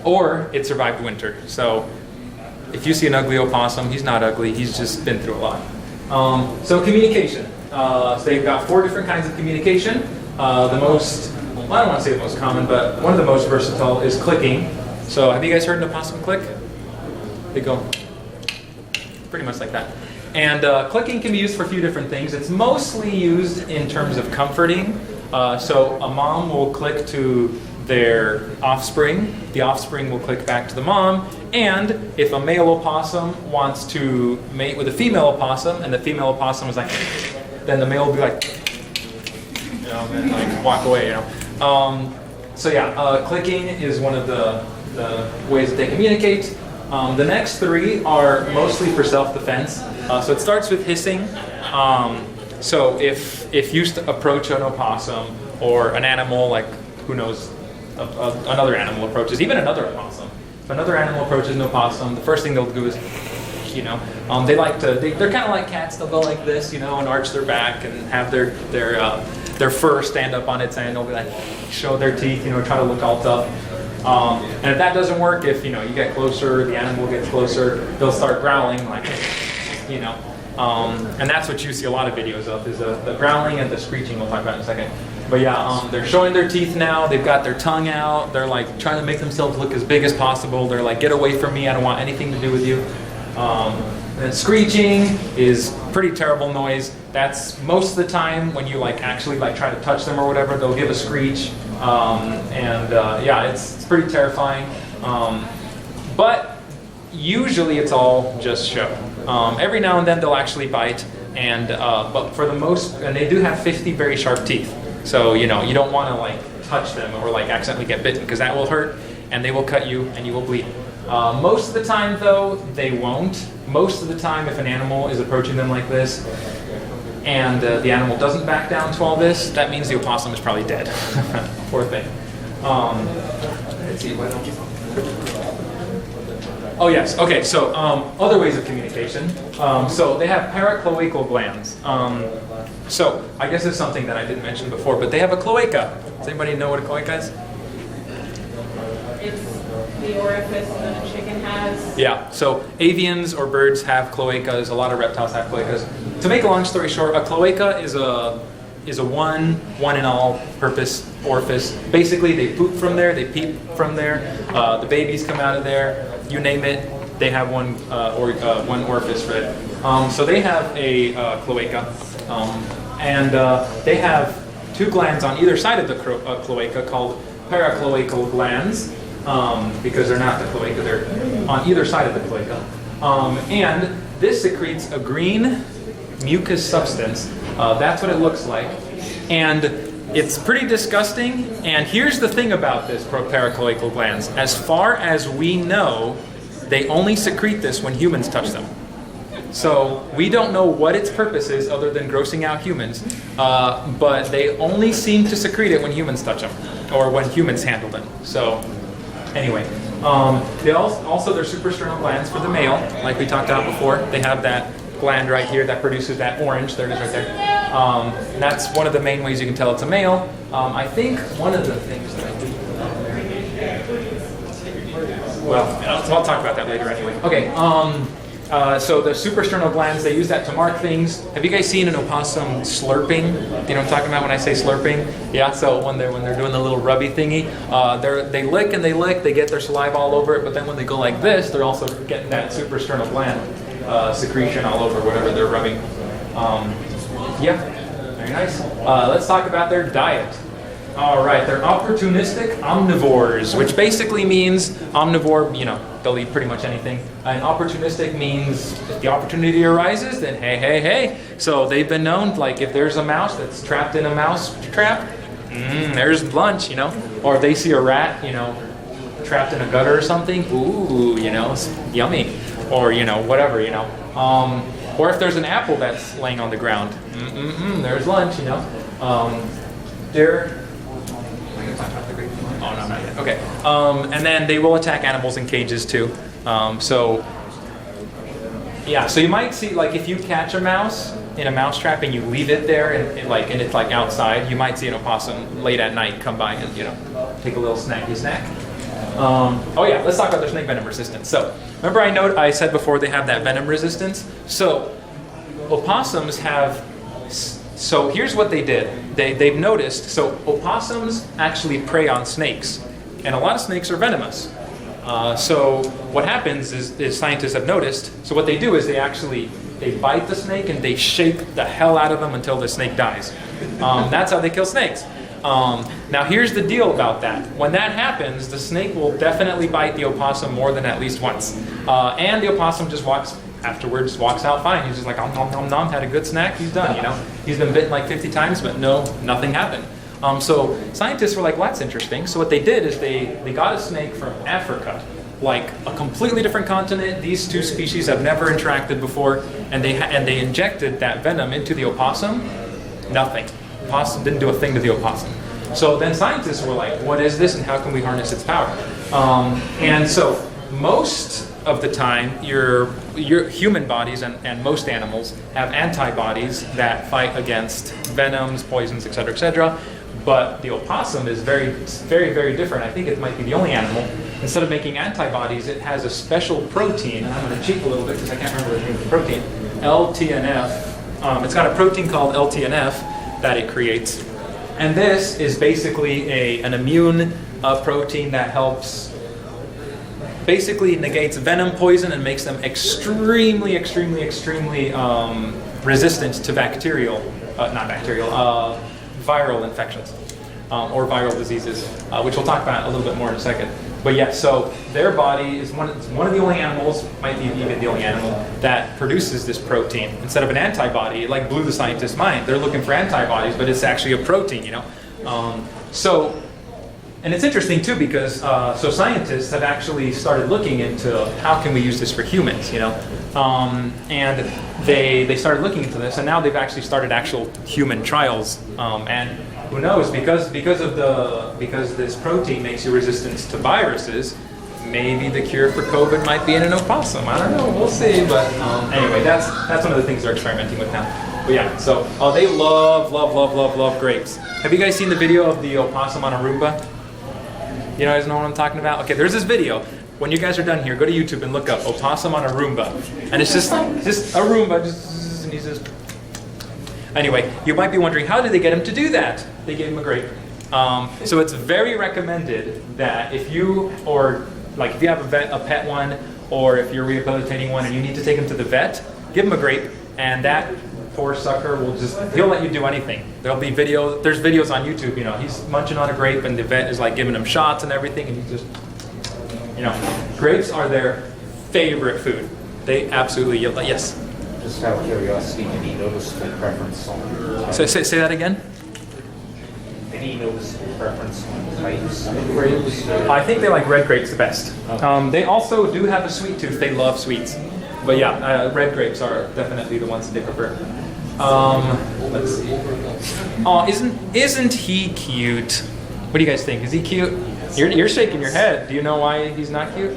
A: Or it survived winter. So if you see an ugly opossum, he's not ugly, he's just been through a lot. So communication. So they've got 4 different kinds of communication. I don't want to say the most common, but one of the most versatile is clicking. So have you guys heard an opossum click? They go pretty much like that. And clicking can be used for a few different things. It's mostly used in terms of comforting. So a mom will click to their offspring. The offspring will click back to the mom. And if a male opossum wants to mate with a female opossum, and the female opossum is like, then the male will be like, and like walk away, clicking is one of the ways that they communicate. The next 3 are mostly for self-defense. So it starts with hissing. So if you approach an opossum or an animal, like who knows, another animal approaches, even another opossum. If another animal approaches an opossum, the first thing they'll do is, they're kind of like cats. They'll go like this, and arch their back and have their fur stand up on its end. They'll be like, show their teeth, try to look all tough. And if that doesn't work, if you get closer, the animal gets closer, they'll start growling like, and that's what you see a lot of videos of, is the growling and the screeching. We'll talk about in a second. But yeah, they're showing their teeth now. They've got their tongue out. They're like trying to make themselves look as big as possible. They're like, get away from me. I don't want anything to do with you. And screeching is pretty terrible noise. That's most of the time when you actually try to touch them or whatever, they'll give a screech. It's pretty terrifying. But usually it's all just show. Every now and then they'll actually bite, and but for the most, and they do have 50 very sharp teeth. So you don't want to like touch them or like accidentally get bitten, because that will hurt and they will cut you and you will bleed. Most of the time though, they won't. Most of the time, if an animal is approaching them like this and the animal doesn't back down to all this, that means the opossum is probably dead. Poor thing. Let's see, why don't you... Oh yes, okay, so other ways of communication. So they have paracloacal glands. So I guess it's something that I didn't mention before, but they have a cloaca. Does anybody know what a cloaca is?
H: It's the orifice that a chicken has.
A: Yeah, so avians or birds have cloacas. A lot of reptiles have cloacas. To make a long story short, a cloaca is a one in all purpose orifice. Basically, they poop from there, they peep from there, the babies come out of there, you name it, they have one orifice for it. So they have a cloaca, and they have two glands on either side of the cloaca called paracloacal glands, because they're not the cloaca, they're on either side of the cloaca. And this secretes a green mucus substance. That's what it looks like. And it's pretty disgusting. And here's the thing about this paracloacal glands. As far as we know, they only secrete this when humans touch them. So we don't know what its purpose is other than grossing out humans. But they only seem to secrete it when humans touch them, or when humans handle them. So anyway, they also they're suprasternal glands for the male, like we talked about before. They have that gland right here that produces that orange. There it is right there. And that's one of the main ways you can tell it's a male. I think one of the things that I did... Well, I'll talk about that later anyway. Okay, so the suprasternal glands, they use that to mark things. Have you guys seen an opossum slurping? Do you know what I'm talking about when I say slurping? Yeah, so when they're doing the little rubby thingy, they lick and they lick, they get their saliva all over it, but then when they go like this, they're also getting that suprasternal gland secretion all over whatever they're rubbing. Yeah, very nice. Let's talk about their diet. All right, they're opportunistic omnivores, which basically means omnivore, they'll eat pretty much anything. And opportunistic means if the opportunity arises, then hey. So they've been known, like if there's a mouse that's trapped in a mouse trap, there's lunch, Or if they see a rat, trapped in a gutter or something, ooh, it's yummy. Or, whatever, Or if there's an apple that's laying on the ground, there's lunch, They're... Oh, no, not yet. Okay. And then they will attack animals in cages too. So you might see, like, if you catch a mouse in a mouse trap and you leave it there and it's like outside, you might see an opossum late at night come by and take a little snacky snack. Let's talk about their snake venom resistance. So remember I said before they have that venom resistance. So opossums have. So here's what they did. They've noticed, so opossums actually prey on snakes, and a lot of snakes are venomous. So what happens is scientists have noticed, so what they do is they bite the snake and they shake the hell out of them until the snake dies. That's how they kill snakes. Now here's the deal about that. When that happens, the snake will definitely bite the opossum more than at least once. And the opossum just walks out fine. He's just like, nom, had a good snack, he's done, He's been bitten like 50 times, but nothing happened. So scientists were like, well, that's interesting. So what they did is they got a snake from Africa, like a completely different continent. These two species have never interacted before, and they injected that venom into the opossum. Nothing. Opossum didn't do a thing to the opossum. So then scientists were like, what is this and how can we harness its power? And so most of the time, your human bodies and most animals have antibodies that fight against venoms, poisons, etc., etc. But the opossum is very, very, very different. I think it might be the only animal. Instead of making antibodies, it has a special protein, and I'm going to cheat a little bit because I can't remember the name of the protein, LTNF. It's got a protein called LTNF that it creates. And this is basically an immune protein that helps, basically negates venom, poison, and makes them extremely, extremely, extremely resistant to viral infections. or viral diseases, which we'll talk about a little bit more in a second. But yeah, so their body is one of the only animals, might be even the only animal, that produces this protein. Instead of an antibody, it like blew the scientist's mind. They're looking for antibodies, but it's actually a protein, you know? And it's interesting too because so scientists have actually started looking into how can we use this for humans, you know, and they started looking into this, and now they've actually started actual human trials, and who knows, because this protein makes you resistant to viruses, maybe the cure for COVID might be in an opossum. I don't know, we'll see. But anyway, that's one of the things they're experimenting with now. But yeah, so they love grapes. Have you guys seen the video of the opossum on a Roomba? You guys know what I'm talking about? Okay, there's this video. When you guys are done here, go to YouTube and look up opossum on a Roomba. And it's just a Roomba, and he's just... Anyway, you might be wondering, how did they get him to do that? They gave him a grape. So it's very recommended that if you have a pet one, or if you're rehabilitating one and you need to take him to the vet, give him a grape, and that poor sucker he'll let you do anything. There's videos on YouTube, you know, he's munching on a grape and the vet is like giving him shots and everything, and he's just, you know, grapes are their favorite food. They absolutely yield. Yes?
I: Just out of curiosity, any noticeable preference on...
A: Say that again?
I: Any noticeable preference on types of grapes?
A: I think they like red grapes the best. They also do have a sweet tooth. They love sweets. But yeah, red grapes are definitely the ones that they prefer. Let's see. Oh, isn't he cute? What do you guys think? Is he cute? You're shaking your head. Do you know why he's not cute?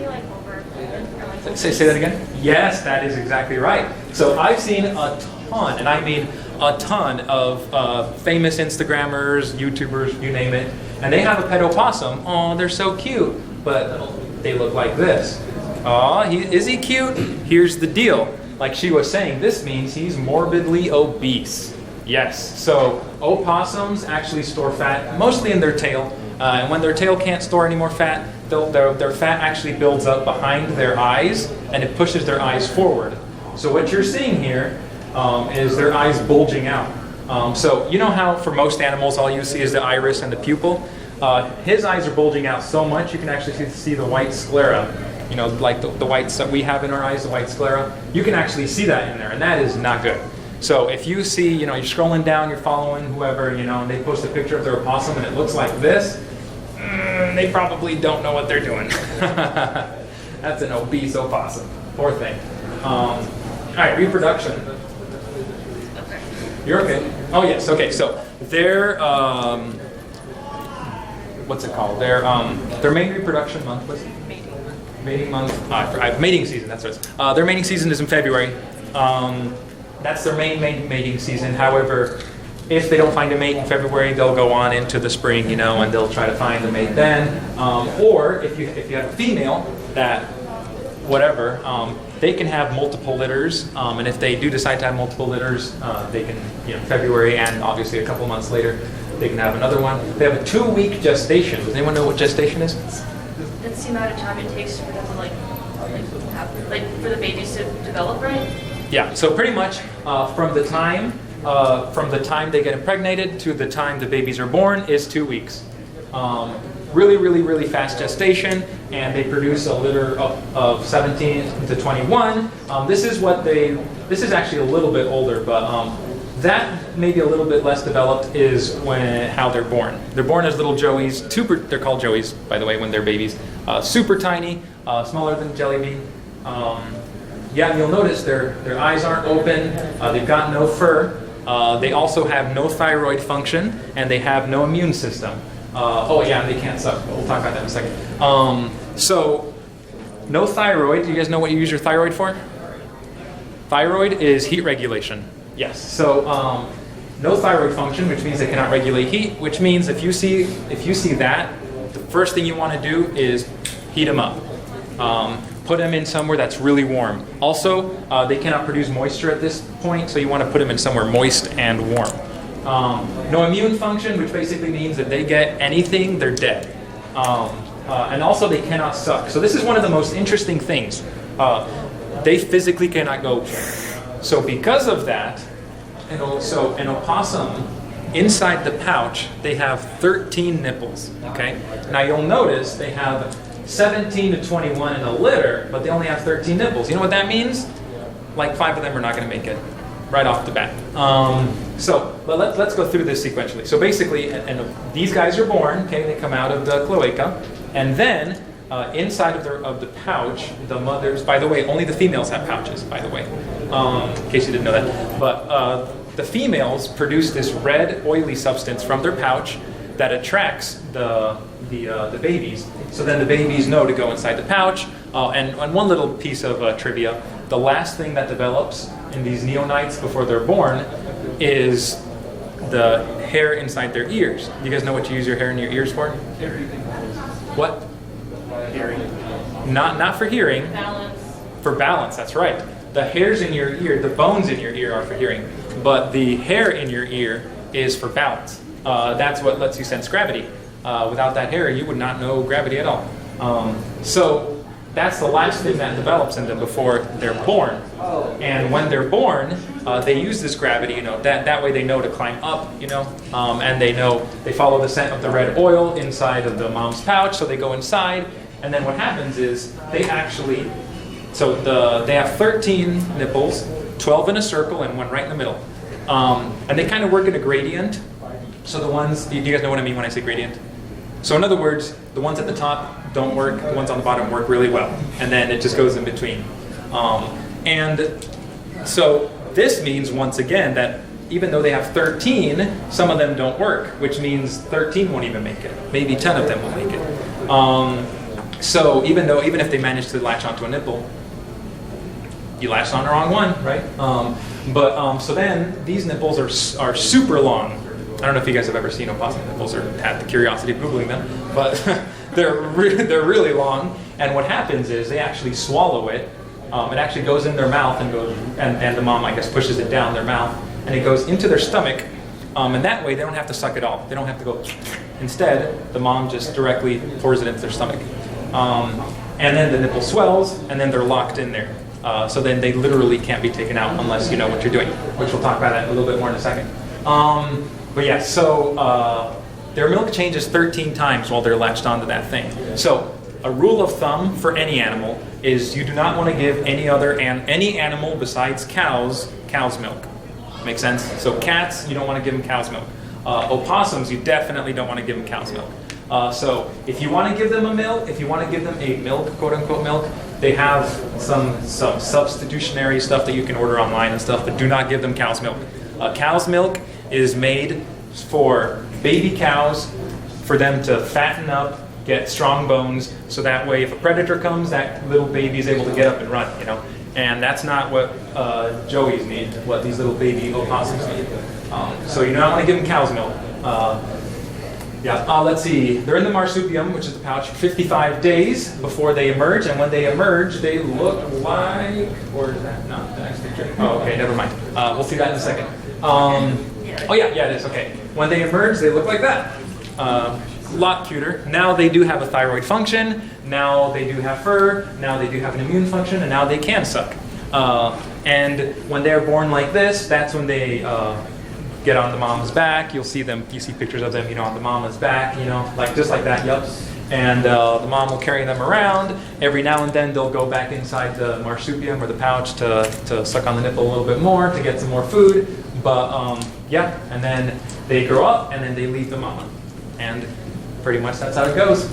A: Say that again? Yes, that is exactly right. So I've seen a ton, and I mean a ton of famous Instagrammers, YouTubers, you name it, and they have a pet opossum. Oh, they're so cute, but they look like this. Oh, is he cute? Here's the deal. Like she was saying, this means he's morbidly obese. Yes, so opossums actually store fat mostly in their tail, and when their tail can't store any more fat, their fat actually builds up behind their eyes, and it pushes their eyes forward. So what you're seeing here is their eyes bulging out. So you know how for most animals all you see is the iris and the pupil? His eyes are bulging out so much you can actually see the white sclera. You know, like the whites that we have in our eyes, the white sclera. You can actually see that in there, and that is not good. So if you see, you know, you're scrolling down, you're following whoever, you know, and they post a picture of their opossum and it looks like this, they probably don't know what they're doing. That's an obese opossum. Poor thing. All right, reproduction. You're okay. Oh yes, okay. So their what's it called? Their main reproduction month was mating month. Mating season. That's what it's. Their mating season is in February. That's their main mating season. However, if they don't find a mate in February, they'll go on into the spring, you know, and they'll try to find a mate then. Or if you have a female that, whatever, they can have multiple litters. And if they do decide to have multiple litters, they can, you know, February and obviously a couple months later, they can have another one. They have a 2-week gestation. Does anyone know what gestation is?
C: That's the amount of time it takes for them to for the babies to develop, right?
A: Yeah. So pretty much from the time they get impregnated to the time the babies are born is 2 weeks. Really fast gestation, and they produce a litter of 17 to 21. This is actually a little bit older, but that maybe a little bit less developed is how they're born. They're born as little joeys. They're called joeys, by the way, when they're babies. Super tiny, smaller than jelly bean. Yeah, you'll notice their eyes aren't open. They've got no fur. They also have no thyroid function, and they have no immune system. They can't suck. We'll talk about that in a second. So, no thyroid. Do you guys know what you use your thyroid for? Thyroid is heat regulation. Yes. So, no thyroid function, which means they cannot regulate heat. Which means if you see that, the first thing you want to do is heat them up. Put them in somewhere that's really warm. Also, they cannot produce moisture at this point, so you want to put them in somewhere moist and warm. No immune function, which basically means that they get anything, they're dead. And also they cannot suck. So this is one of the most interesting things. They physically cannot go. So because of that, an opossum inside the pouch, they have 13 nipples, okay? Now you'll notice they have 17 to 21 in a litter, but they only have 13 nipples. You know what that means? Like 5 of them are not going to make it right off the bat. But let's go through this sequentially. So basically, and these guys are born, okay? They come out of the cloaca, and then inside of the pouch, the mothers, by the way, only the females have pouches, by the way, in case you didn't know that. But the females produce this red, oily substance from their pouch that attracts the babies. So then the babies know to go inside the pouch. And one little piece of trivia, the last thing that develops in these neonates before they're born is the hair inside their ears. You guys know what you use your hair in your ears for? What?
B: Hearing.
A: Not for hearing.
H: Balance.
A: For balance, that's right. The hairs in your ear, the bones in your ear are for hearing, but the hair in your ear is for balance. That's what lets you sense gravity. Without that hair, you would not know gravity at all. So that's the last thing that develops in them before they're born. And when they're born, they use this gravity, that way they know to climb up, and they follow the scent of the red oil inside of the mom's pouch, so they go inside, and then what happens is they actually, they have 13 nipples, 12 in a circle and one right in the middle. And they kind of work in a gradient. So the ones, do you guys know what I mean when I say gradient? So in other words, the ones at the top don't work, the ones on the bottom work really well. And then it just goes in between. And so this means, once again, that even though they have 13, some of them don't work, which means 13 won't even make it. Maybe 10 of them will make it. So even if they manage to latch onto a nipple, you latched on the wrong one, right? So then these nipples are super long. I don't know if you guys have ever seen opossum nipples or had the curiosity of Googling them, but they're really long. And what happens is they actually swallow it. It actually goes in their mouth and the mom, I guess, pushes it down their mouth, and it goes into their stomach. And that way they don't have to suck it all. They don't have to go. Instead, the mom just directly pours it into their stomach. And then the nipple swells, and then they're locked in there. So then they literally can't be taken out unless you know what you're doing, which we'll talk about that a little bit more in a second. But yeah, so their milk changes 13 times while they're latched onto that thing. So a rule of thumb for any animal is you do not want to give any animal besides cow's milk. Make sense? So cats, you don't want to give them cow's milk. Opossums, you definitely don't want to give them cow's milk. So if you want to give them a milk, quote unquote milk, they have some substitutionary stuff that you can order online and stuff, but do not give them cow's milk. Cow's milk is made for baby cows, for them to fatten up, get strong bones, so that way if a predator comes, that little baby is able to get up and run, And that's not what joeys need, what these little baby opossums need. So you don't want to give them cow's milk. Let's see. They're in the marsupium, which is the pouch, for 55 days before they emerge. And when they emerge, they look like, or is that not the next picture? Oh, okay, never mind. We'll see that in a second. It is, okay. When they emerge, they look like that. A lot cuter. Now they do have a thyroid function. Now they do have fur. Now they do have an immune function, and now they can suck. And when they're born like this, that's when they get on the mom's back. You see pictures of them, on the mama's back, just like that, yup. And the mom will carry them around. Every now and then they'll go back inside the marsupium or the pouch to suck on the nipple a little bit more to get some more food. But and then they grow up and then they leave the mama. And pretty much that's how it goes.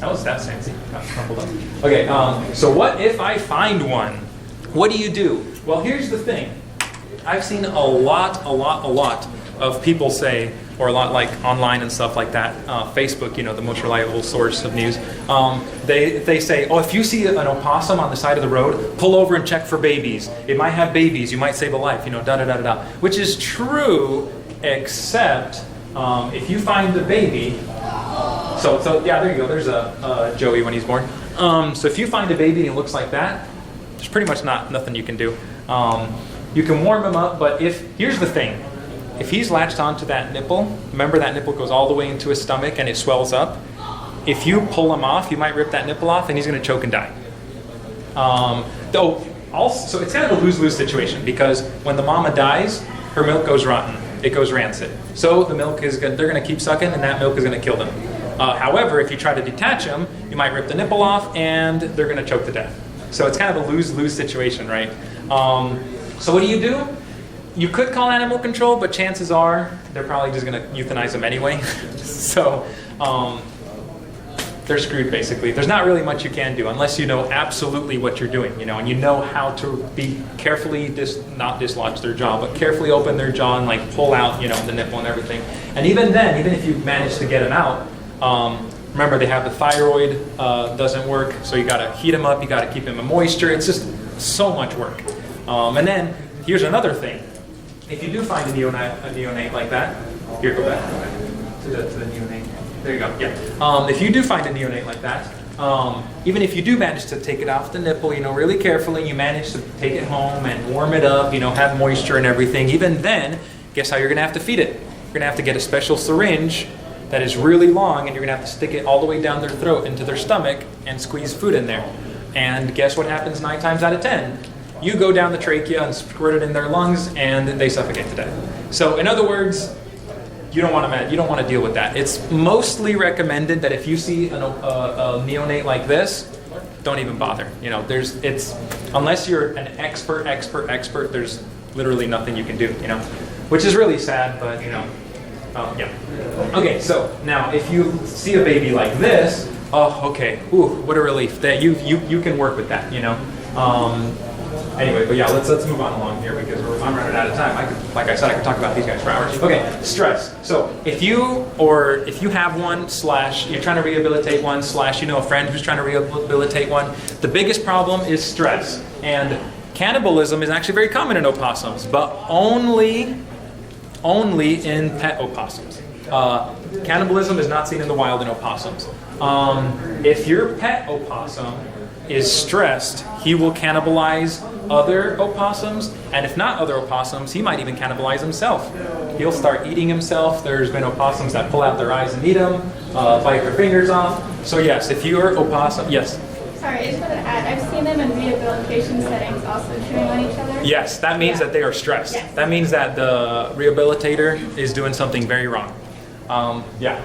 A: That's fancy. Got crumpled up. Okay, so what if I find one? What do you do? Well, here's the thing. I've seen a lot of people say, or a lot like online and stuff like that, Facebook, the most reliable source of news, they say, if you see an opossum on the side of the road, pull over and check for babies. It might have babies, you might save a life, da-da-da-da-da. Which is true, except if you find the baby, so there you go, there's a Joey when he's born. So if you find a baby and it looks like that, there's pretty much nothing you can do. You can warm him up, but here's the thing. If he's latched onto that nipple, remember that nipple goes all the way into his stomach and it swells up. If you pull him off, you might rip that nipple off and he's going to choke and die. So it's kind of a lose-lose situation because when the mama dies, her milk goes rotten. it goes rancid. So the milk is they're going to keep sucking, and that milk is going to kill them. However, if you try to detach them, you might rip the nipple off, and they're going to choke to death. So it's kind of a lose-lose situation, right? So what do? You could call animal control, but chances are they're probably just going to euthanize them anyway. So they're screwed, basically. There's not really much you can do unless you know absolutely what you're doing, and you know how to be carefully not dislodge their jaw, but carefully open their jaw and like pull out, the nipple and everything. And even then, even if you manage to get them out, remember they have the thyroid doesn't work, so you got to heat them up, you got to keep them in moisture. It's just so much work. And then here's another thing: if you do find a neonate like that, here, go back to the neonate. There you go. Yeah. If you do find a neonate like that, even if you do manage to take it off the nipple, really carefully, you manage to take it home and warm it up, have moisture and everything. Even then, guess how you're going to have to feed it? You're going to have to get a special syringe that is really long, and you're going to have to stick it all the way down their throat into their stomach and squeeze food in there. And guess what happens 9 times out of 10? You go down the trachea and squirt it in their lungs, and they suffocate to death. So in other words, you don't want to deal with that. It's mostly recommended that if you see a neonate like this, don't even bother. Unless you're an expert, there's literally nothing you can do. Which is really sad, but yeah. Okay, so now if you see a baby like this, okay, ooh, what a relief that you can work with that. Anyway, but yeah, let's move on along here because I'm running out of time. Like I said, I could talk about these guys for hours. Okay, stress. So if you have one / you're trying to rehabilitate one / a friend who's trying to rehabilitate one, the biggest problem is stress. And cannibalism is actually very common in opossums, but only in pet opossums. Cannibalism is not seen in the wild in opossums. If your pet opossum is stressed, he will cannibalize other opossums, and if not other opossums, he might even cannibalize himself. He'll start eating himself. There's been opossums that pull out their eyes and eat them, bite their fingers off. So yes, if you're opossum, yes?
J: Sorry, I just wanted to add, I've seen them in rehabilitation settings also chewing on each other.
A: Yes, that means that they are stressed. Yes. That means that the rehabilitator is doing something very wrong.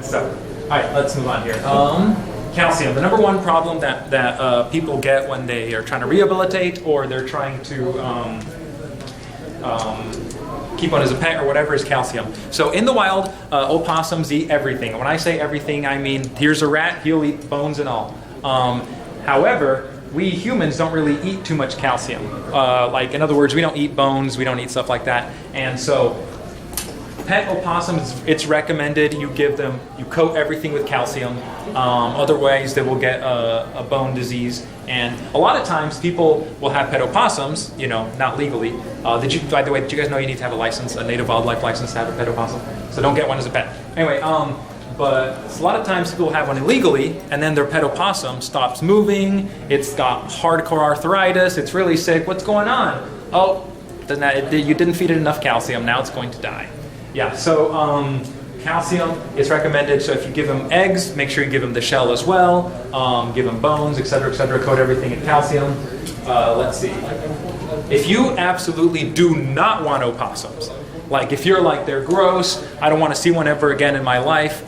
A: So, all right, let's move on here. Calcium, the number one problem that people get when they are trying to rehabilitate or they're trying to keep one as a pet or whatever is calcium. So in the wild, opossums eat everything. And when I say everything, I mean here's a rat, he'll eat bones and all. However, we humans don't really eat too much calcium. In other words, we don't eat bones, we don't eat stuff like that. And so pet opossums, it's recommended you coat everything with calcium. Otherwise, they will get a bone disease. And a lot of times, people will have pet opossums, not legally. By the way, did you guys know you need to have a license, a native wildlife license to have a pet opossum? So don't get one as a pet. Anyway, but a lot of times people have one illegally, and then their pet opossum stops moving. It's got hardcore arthritis. It's really sick. What's going on? Oh, you didn't feed it enough calcium. Now it's going to die. Yeah, so calcium is recommended. So if you give them eggs, make sure you give them the shell as well. Give them bones, etc., coat everything in calcium. Let's see. If you absolutely do not want opossums, like if you're like, they're gross, I don't want to see one ever again in my life,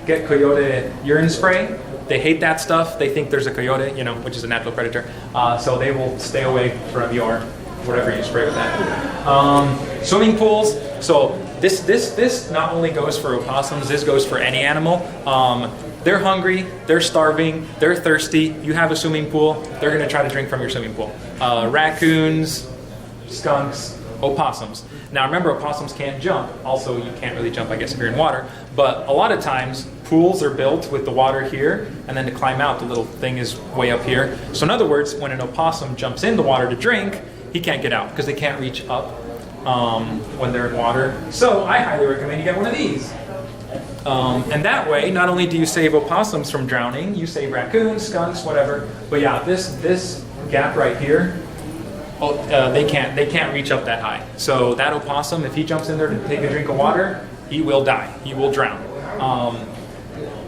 A: get coyote urine spray. They hate that stuff. They think there's a coyote, which is a natural predator. So they will stay away from your whatever you spray with that. Swimming pools. So this not only goes for opossums, this goes for any animal. They're hungry, they're starving, they're thirsty. You have a swimming pool, they're going to try to drink from your swimming pool. Raccoons, skunks, opossums. Now remember, opossums can't jump. Also, you can't really jump, I guess, if you're in water. But a lot of times, pools are built with the water here, and then to climb out, the little thing is way up here. So in other words, when an opossum jumps in the water to drink, he can't get out because they can't reach up when they're in water. So I highly recommend you get one of these. And that way, not only do you save opossums from drowning, you save raccoons, skunks, whatever. But yeah, this gap right here, they can't reach up that high. So that opossum, if he jumps in there to take a drink of water, he will die. He will drown.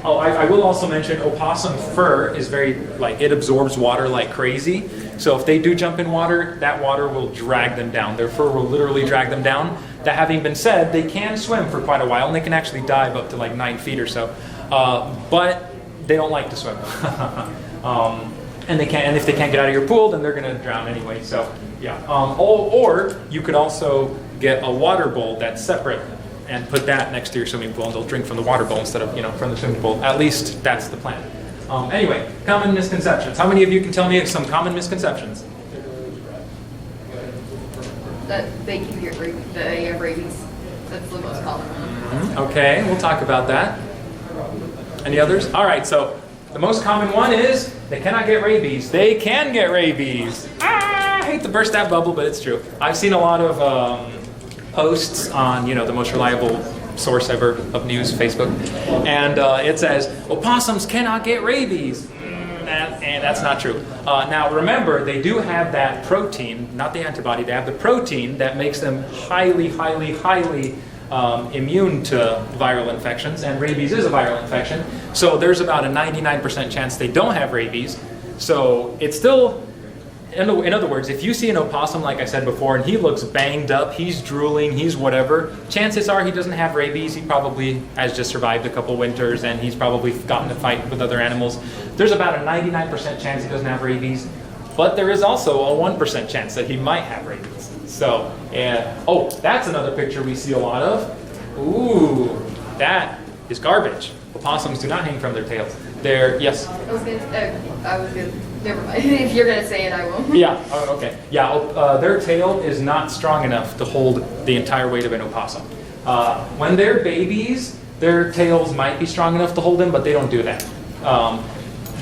A: I will also mention opossum fur is it absorbs water like crazy. So if they do jump in water, that water will drag them down. Their fur will literally drag them down. That having been said, they can swim for quite a while, and they can actually dive up to like 9 feet or so. But they don't like to swim. And if they can't get out of your pool, then they're going to drown anyway. So yeah. Or you could also get a water bowl that's separate and put that next to your swimming pool, and they'll drink from the water bowl instead of from the swimming pool. At least that's the plan. Anyway, common misconceptions. How many of you can tell me some common misconceptions?
E: That they can get rabies, they have rabies. That's the most common one.
A: Okay, we'll talk about that. Any others? All right, so the most common one is they cannot get rabies. They can get rabies. I hate to burst that bubble, but it's true. I've seen a lot of posts on, the most reliable source ever of news, Facebook, and it says, opossums cannot get rabies. And that's not true. Now remember, they do have that protein, not the antibody, they have the protein that makes them highly, highly, highly immune to viral infections, and rabies is a viral infection. So there's about a 99% chance they don't have rabies. So it's still, in other words, if you see an opossum, like I said before, and he looks banged up, he's drooling, he's whatever, chances are he doesn't have rabies. He probably has just survived a couple winters, and he's probably gotten to fight with other animals. There's about a 99% chance he doesn't have rabies, but there is also a 1% chance that he might have rabies. So, oh, that's another picture we see a lot of. Ooh, that is garbage. Opossums do not hang from their tails. Yes?
E: I was gonna, never mind. If you're gonna say it, I won't.
A: Yeah, oh, okay. Yeah, their tail is not strong enough to hold the entire weight of an opossum. When they're babies, their tails might be strong enough to hold them, but they don't do that.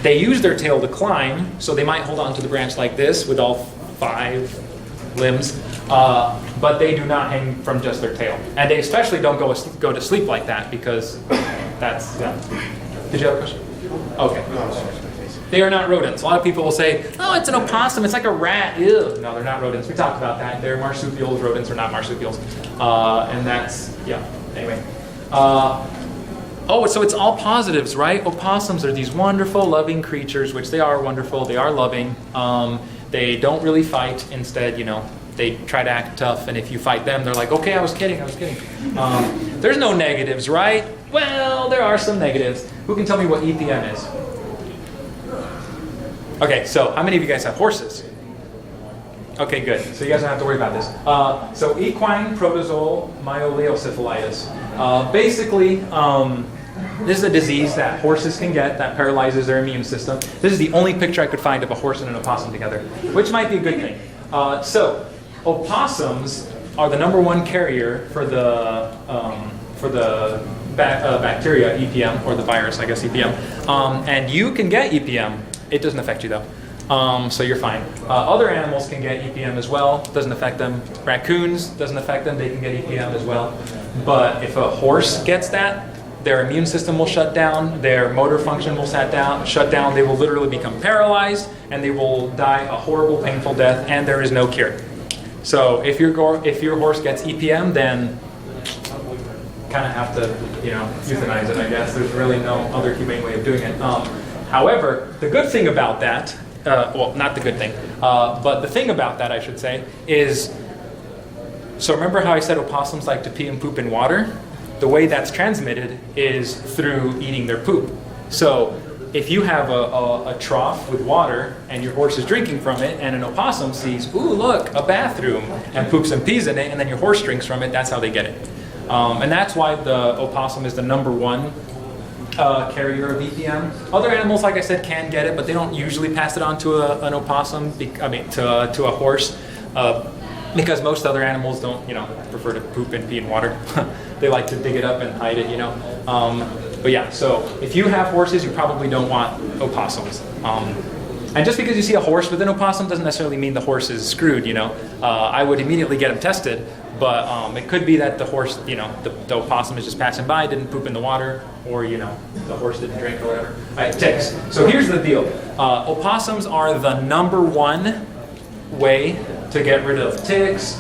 A: They use their tail to climb, so they might hold on to the branch like this with all 5 limbs, but they do not hang from just their tail. And they especially don't go to sleep like that, because that's, yeah. Did you have a question? Okay. They are not rodents. A lot of people will say, oh, it's an opossum, it's like a rat. Ew. No, they're not rodents. We talked about that. They're marsupials. Rodents are not marsupials. And that's, yeah, anyway. Oh, so it's all positives, right? Opossums are these wonderful, loving creatures, which they are wonderful. They are loving. They don't really fight. Instead, they try to act tough. And if you fight them, they're like, okay, I was kidding. There's no negatives, right? Well, there are some negatives. Who can tell me what EPM is? Okay, so how many of you guys have horses? Okay, good. So you guys don't have to worry about this. So equine protozoal myeliocephalitis. Basically, this is a disease that horses can get that paralyzes their immune system. This is the only picture I could find of a horse and an opossum together, which might be a good thing. So opossums are the #1 carrier for the bacteria EPM, or the virus, I guess EPM. And you can get EPM. It doesn't affect you though. So you're fine. Other animals can get EPM as well. Doesn't affect them. Raccoons, doesn't affect them. They can get EPM as well. But if a horse gets that, their immune system will shut down. Their motor function will shut down. They will literally become paralyzed, and they will die a horrible, painful death. And there is no cure. So if your horse gets EPM, then kind of have to, euthanize it. I guess there's really no other humane way of doing it. However, the good thing about that. Well, not the good thing, but the thing about that, I should say, is, so remember how I said opossums like to pee and poop in water? The way that's transmitted is through eating their poop. So if you have a trough with water and your horse is drinking from it, and an opossum sees, ooh, look, a bathroom, and poops and pees in it, and then your horse drinks from it, that's how they get it. And that's why the opossum is the #1 carrier of EPM. Other animals, like I said, can get it, but they don't usually pass it on to an opossum, to a horse, because most other animals don't, prefer to poop and pee in water. They like to dig it up and hide it, But yeah, so if you have horses, you probably don't want opossums. And just because you see a horse with an opossum doesn't necessarily mean the horse is screwed, I would immediately get them tested. But it could be that the horse, the opossum is just passing by, didn't poop in the water, or, the horse didn't drink or whatever. All right, ticks. So here's the deal. Opossums are the #1 way to get rid of ticks.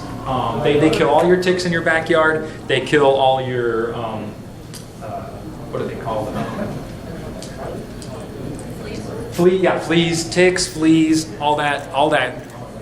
A: They kill all your ticks in your backyard. They kill all your, what do they call them? Fleas, ticks, fleas, all that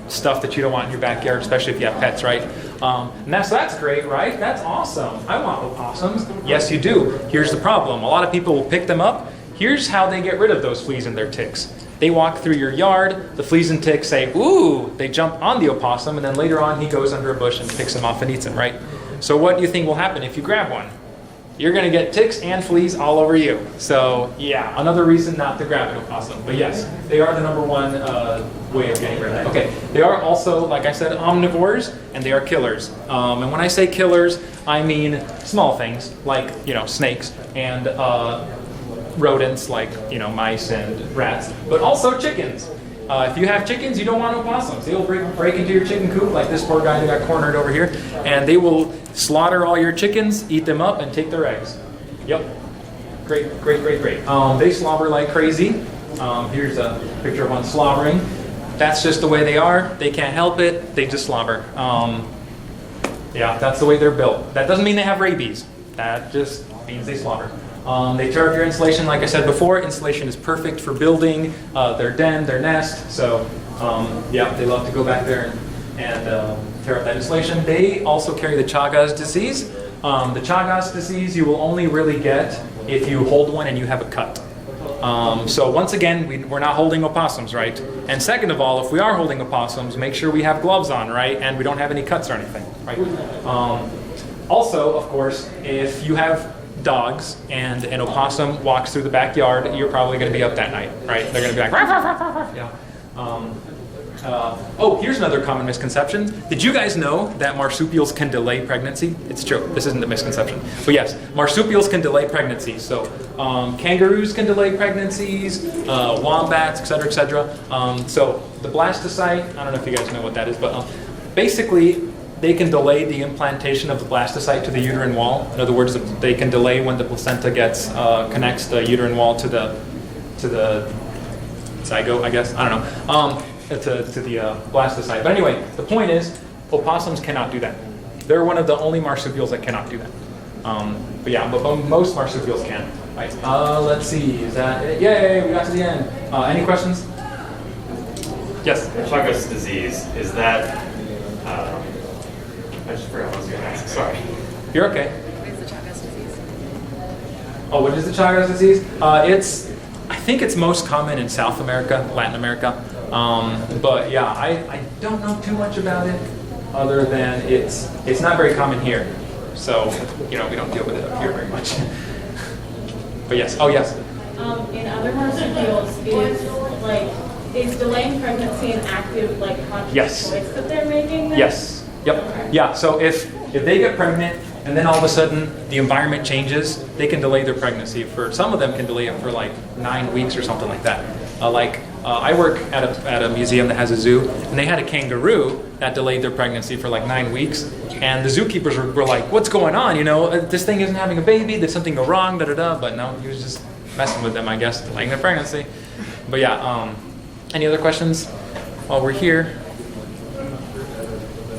A: stuff that you don't want in your backyard, especially if you have pets, right? And that's great, right? That's awesome. I want opossums. Yes, you do. Here's the problem. A lot of people will pick them up. Here's how they get rid of those fleas and their ticks. They walk through your yard, the fleas and ticks say, ooh, they jump on the opossum, and then later on he goes under a bush and picks them off and eats them, right? So what do you think will happen if you grab one? You're going to get ticks and fleas all over you. So yeah, another reason not to grab an opossum. But yes, they are the number one way of getting rid of it. Okay, they are also, like I said, omnivores, and they are killers. And when I say killers, I mean small things like, snakes and rodents like, mice and rats, but also chickens. If you have chickens, you don't want opossums. They will break into your chicken coop, like this poor guy that got cornered over here, and they will slaughter all your chickens, eat them up, and take their eggs. Yep. Great. They slobber like crazy. Here's a picture of one slobbering. That's just the way they are. They can't help it. They just slobber. Yeah, that's the way they're built. That doesn't mean they have rabies. That just means they slobber. They tear up your insulation, like I said before. Insulation is perfect for building their den, their nest. So, yeah, they love to go back there and tear up that insulation. They also carry the Chagas disease. The Chagas disease you will only really get if you hold one and you have a cut. So once again, we're not holding opossums, right? And second of all, if we are holding opossums, make sure we have gloves on, right? And we don't have any cuts or anything, right? Also, of course, if you have dogs and an opossum walks through the backyard, you're probably going to be up that night, right? They're going to be like, ruff, ruff, ruff, ruff. Yeah. Oh, here's another common misconception. Did you guys know that marsupials can delay pregnancy? It's true. This isn't a misconception. But yes, marsupials can delay pregnancies. So kangaroos can delay pregnancies, wombats, etc., etc. So the blastocyte, I don't know if you guys know what that is, but basically, they can delay the implantation of the blastocyte to the uterine wall. In other words, they can delay when the placenta connects the uterine wall to the zygote, I guess. I don't know. To the blastocyte. But anyway, the point is, opossums cannot do that. They're one of the only marsupials that cannot do that. But yeah, but most marsupials can. Right. Let's see. Is that it? Yay, we got to the end. Any questions? Yes.
D: Chagas disease, is that? I just forgot what I was going to ask. Sorry.
A: You're okay.
E: What is the Chagas disease?
A: Oh, what is the Chagas disease? I think it's most common in South America, Latin America. But yeah, I don't know too much about it, other than it's not very common here. So, we don't deal with it up here very much. But yes. Oh, yes.
H: In other marsupials, is delaying pregnancy an active conscious
A: Yes.
H: choice that they're making? Then?
A: Yes. Yep. Yeah. So if they get pregnant and then all of a sudden the environment changes, they can delay their pregnancy some of them can delay it for 9 weeks or something like that. I work at a museum that has a zoo, and they had a kangaroo that delayed their pregnancy for 9 weeks, and the zookeepers were like, "What's going on? This thing isn't having a baby. Did something go wrong? Da da da." But no, he was just messing with them, I guess, delaying their pregnancy. But yeah. Any other questions while we're here?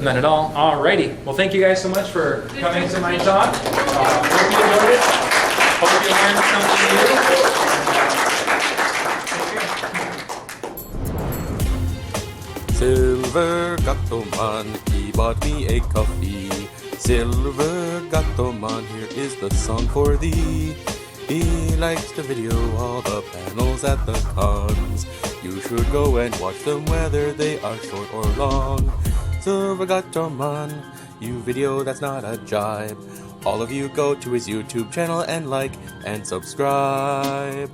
A: None at all. Alrighty. Well, thank you guys so much for coming to my talk. Hope you enjoyed it. Hope you learned something new.
K: Silver Gato Man, he bought me a coffee. Silver Gato Man, here is the song for thee. He likes to video all the panels at the cons. You should go and watch them whether they are short or long. Silver Gato Man, you video that's not a jibe. All of you go to his YouTube channel and like and subscribe.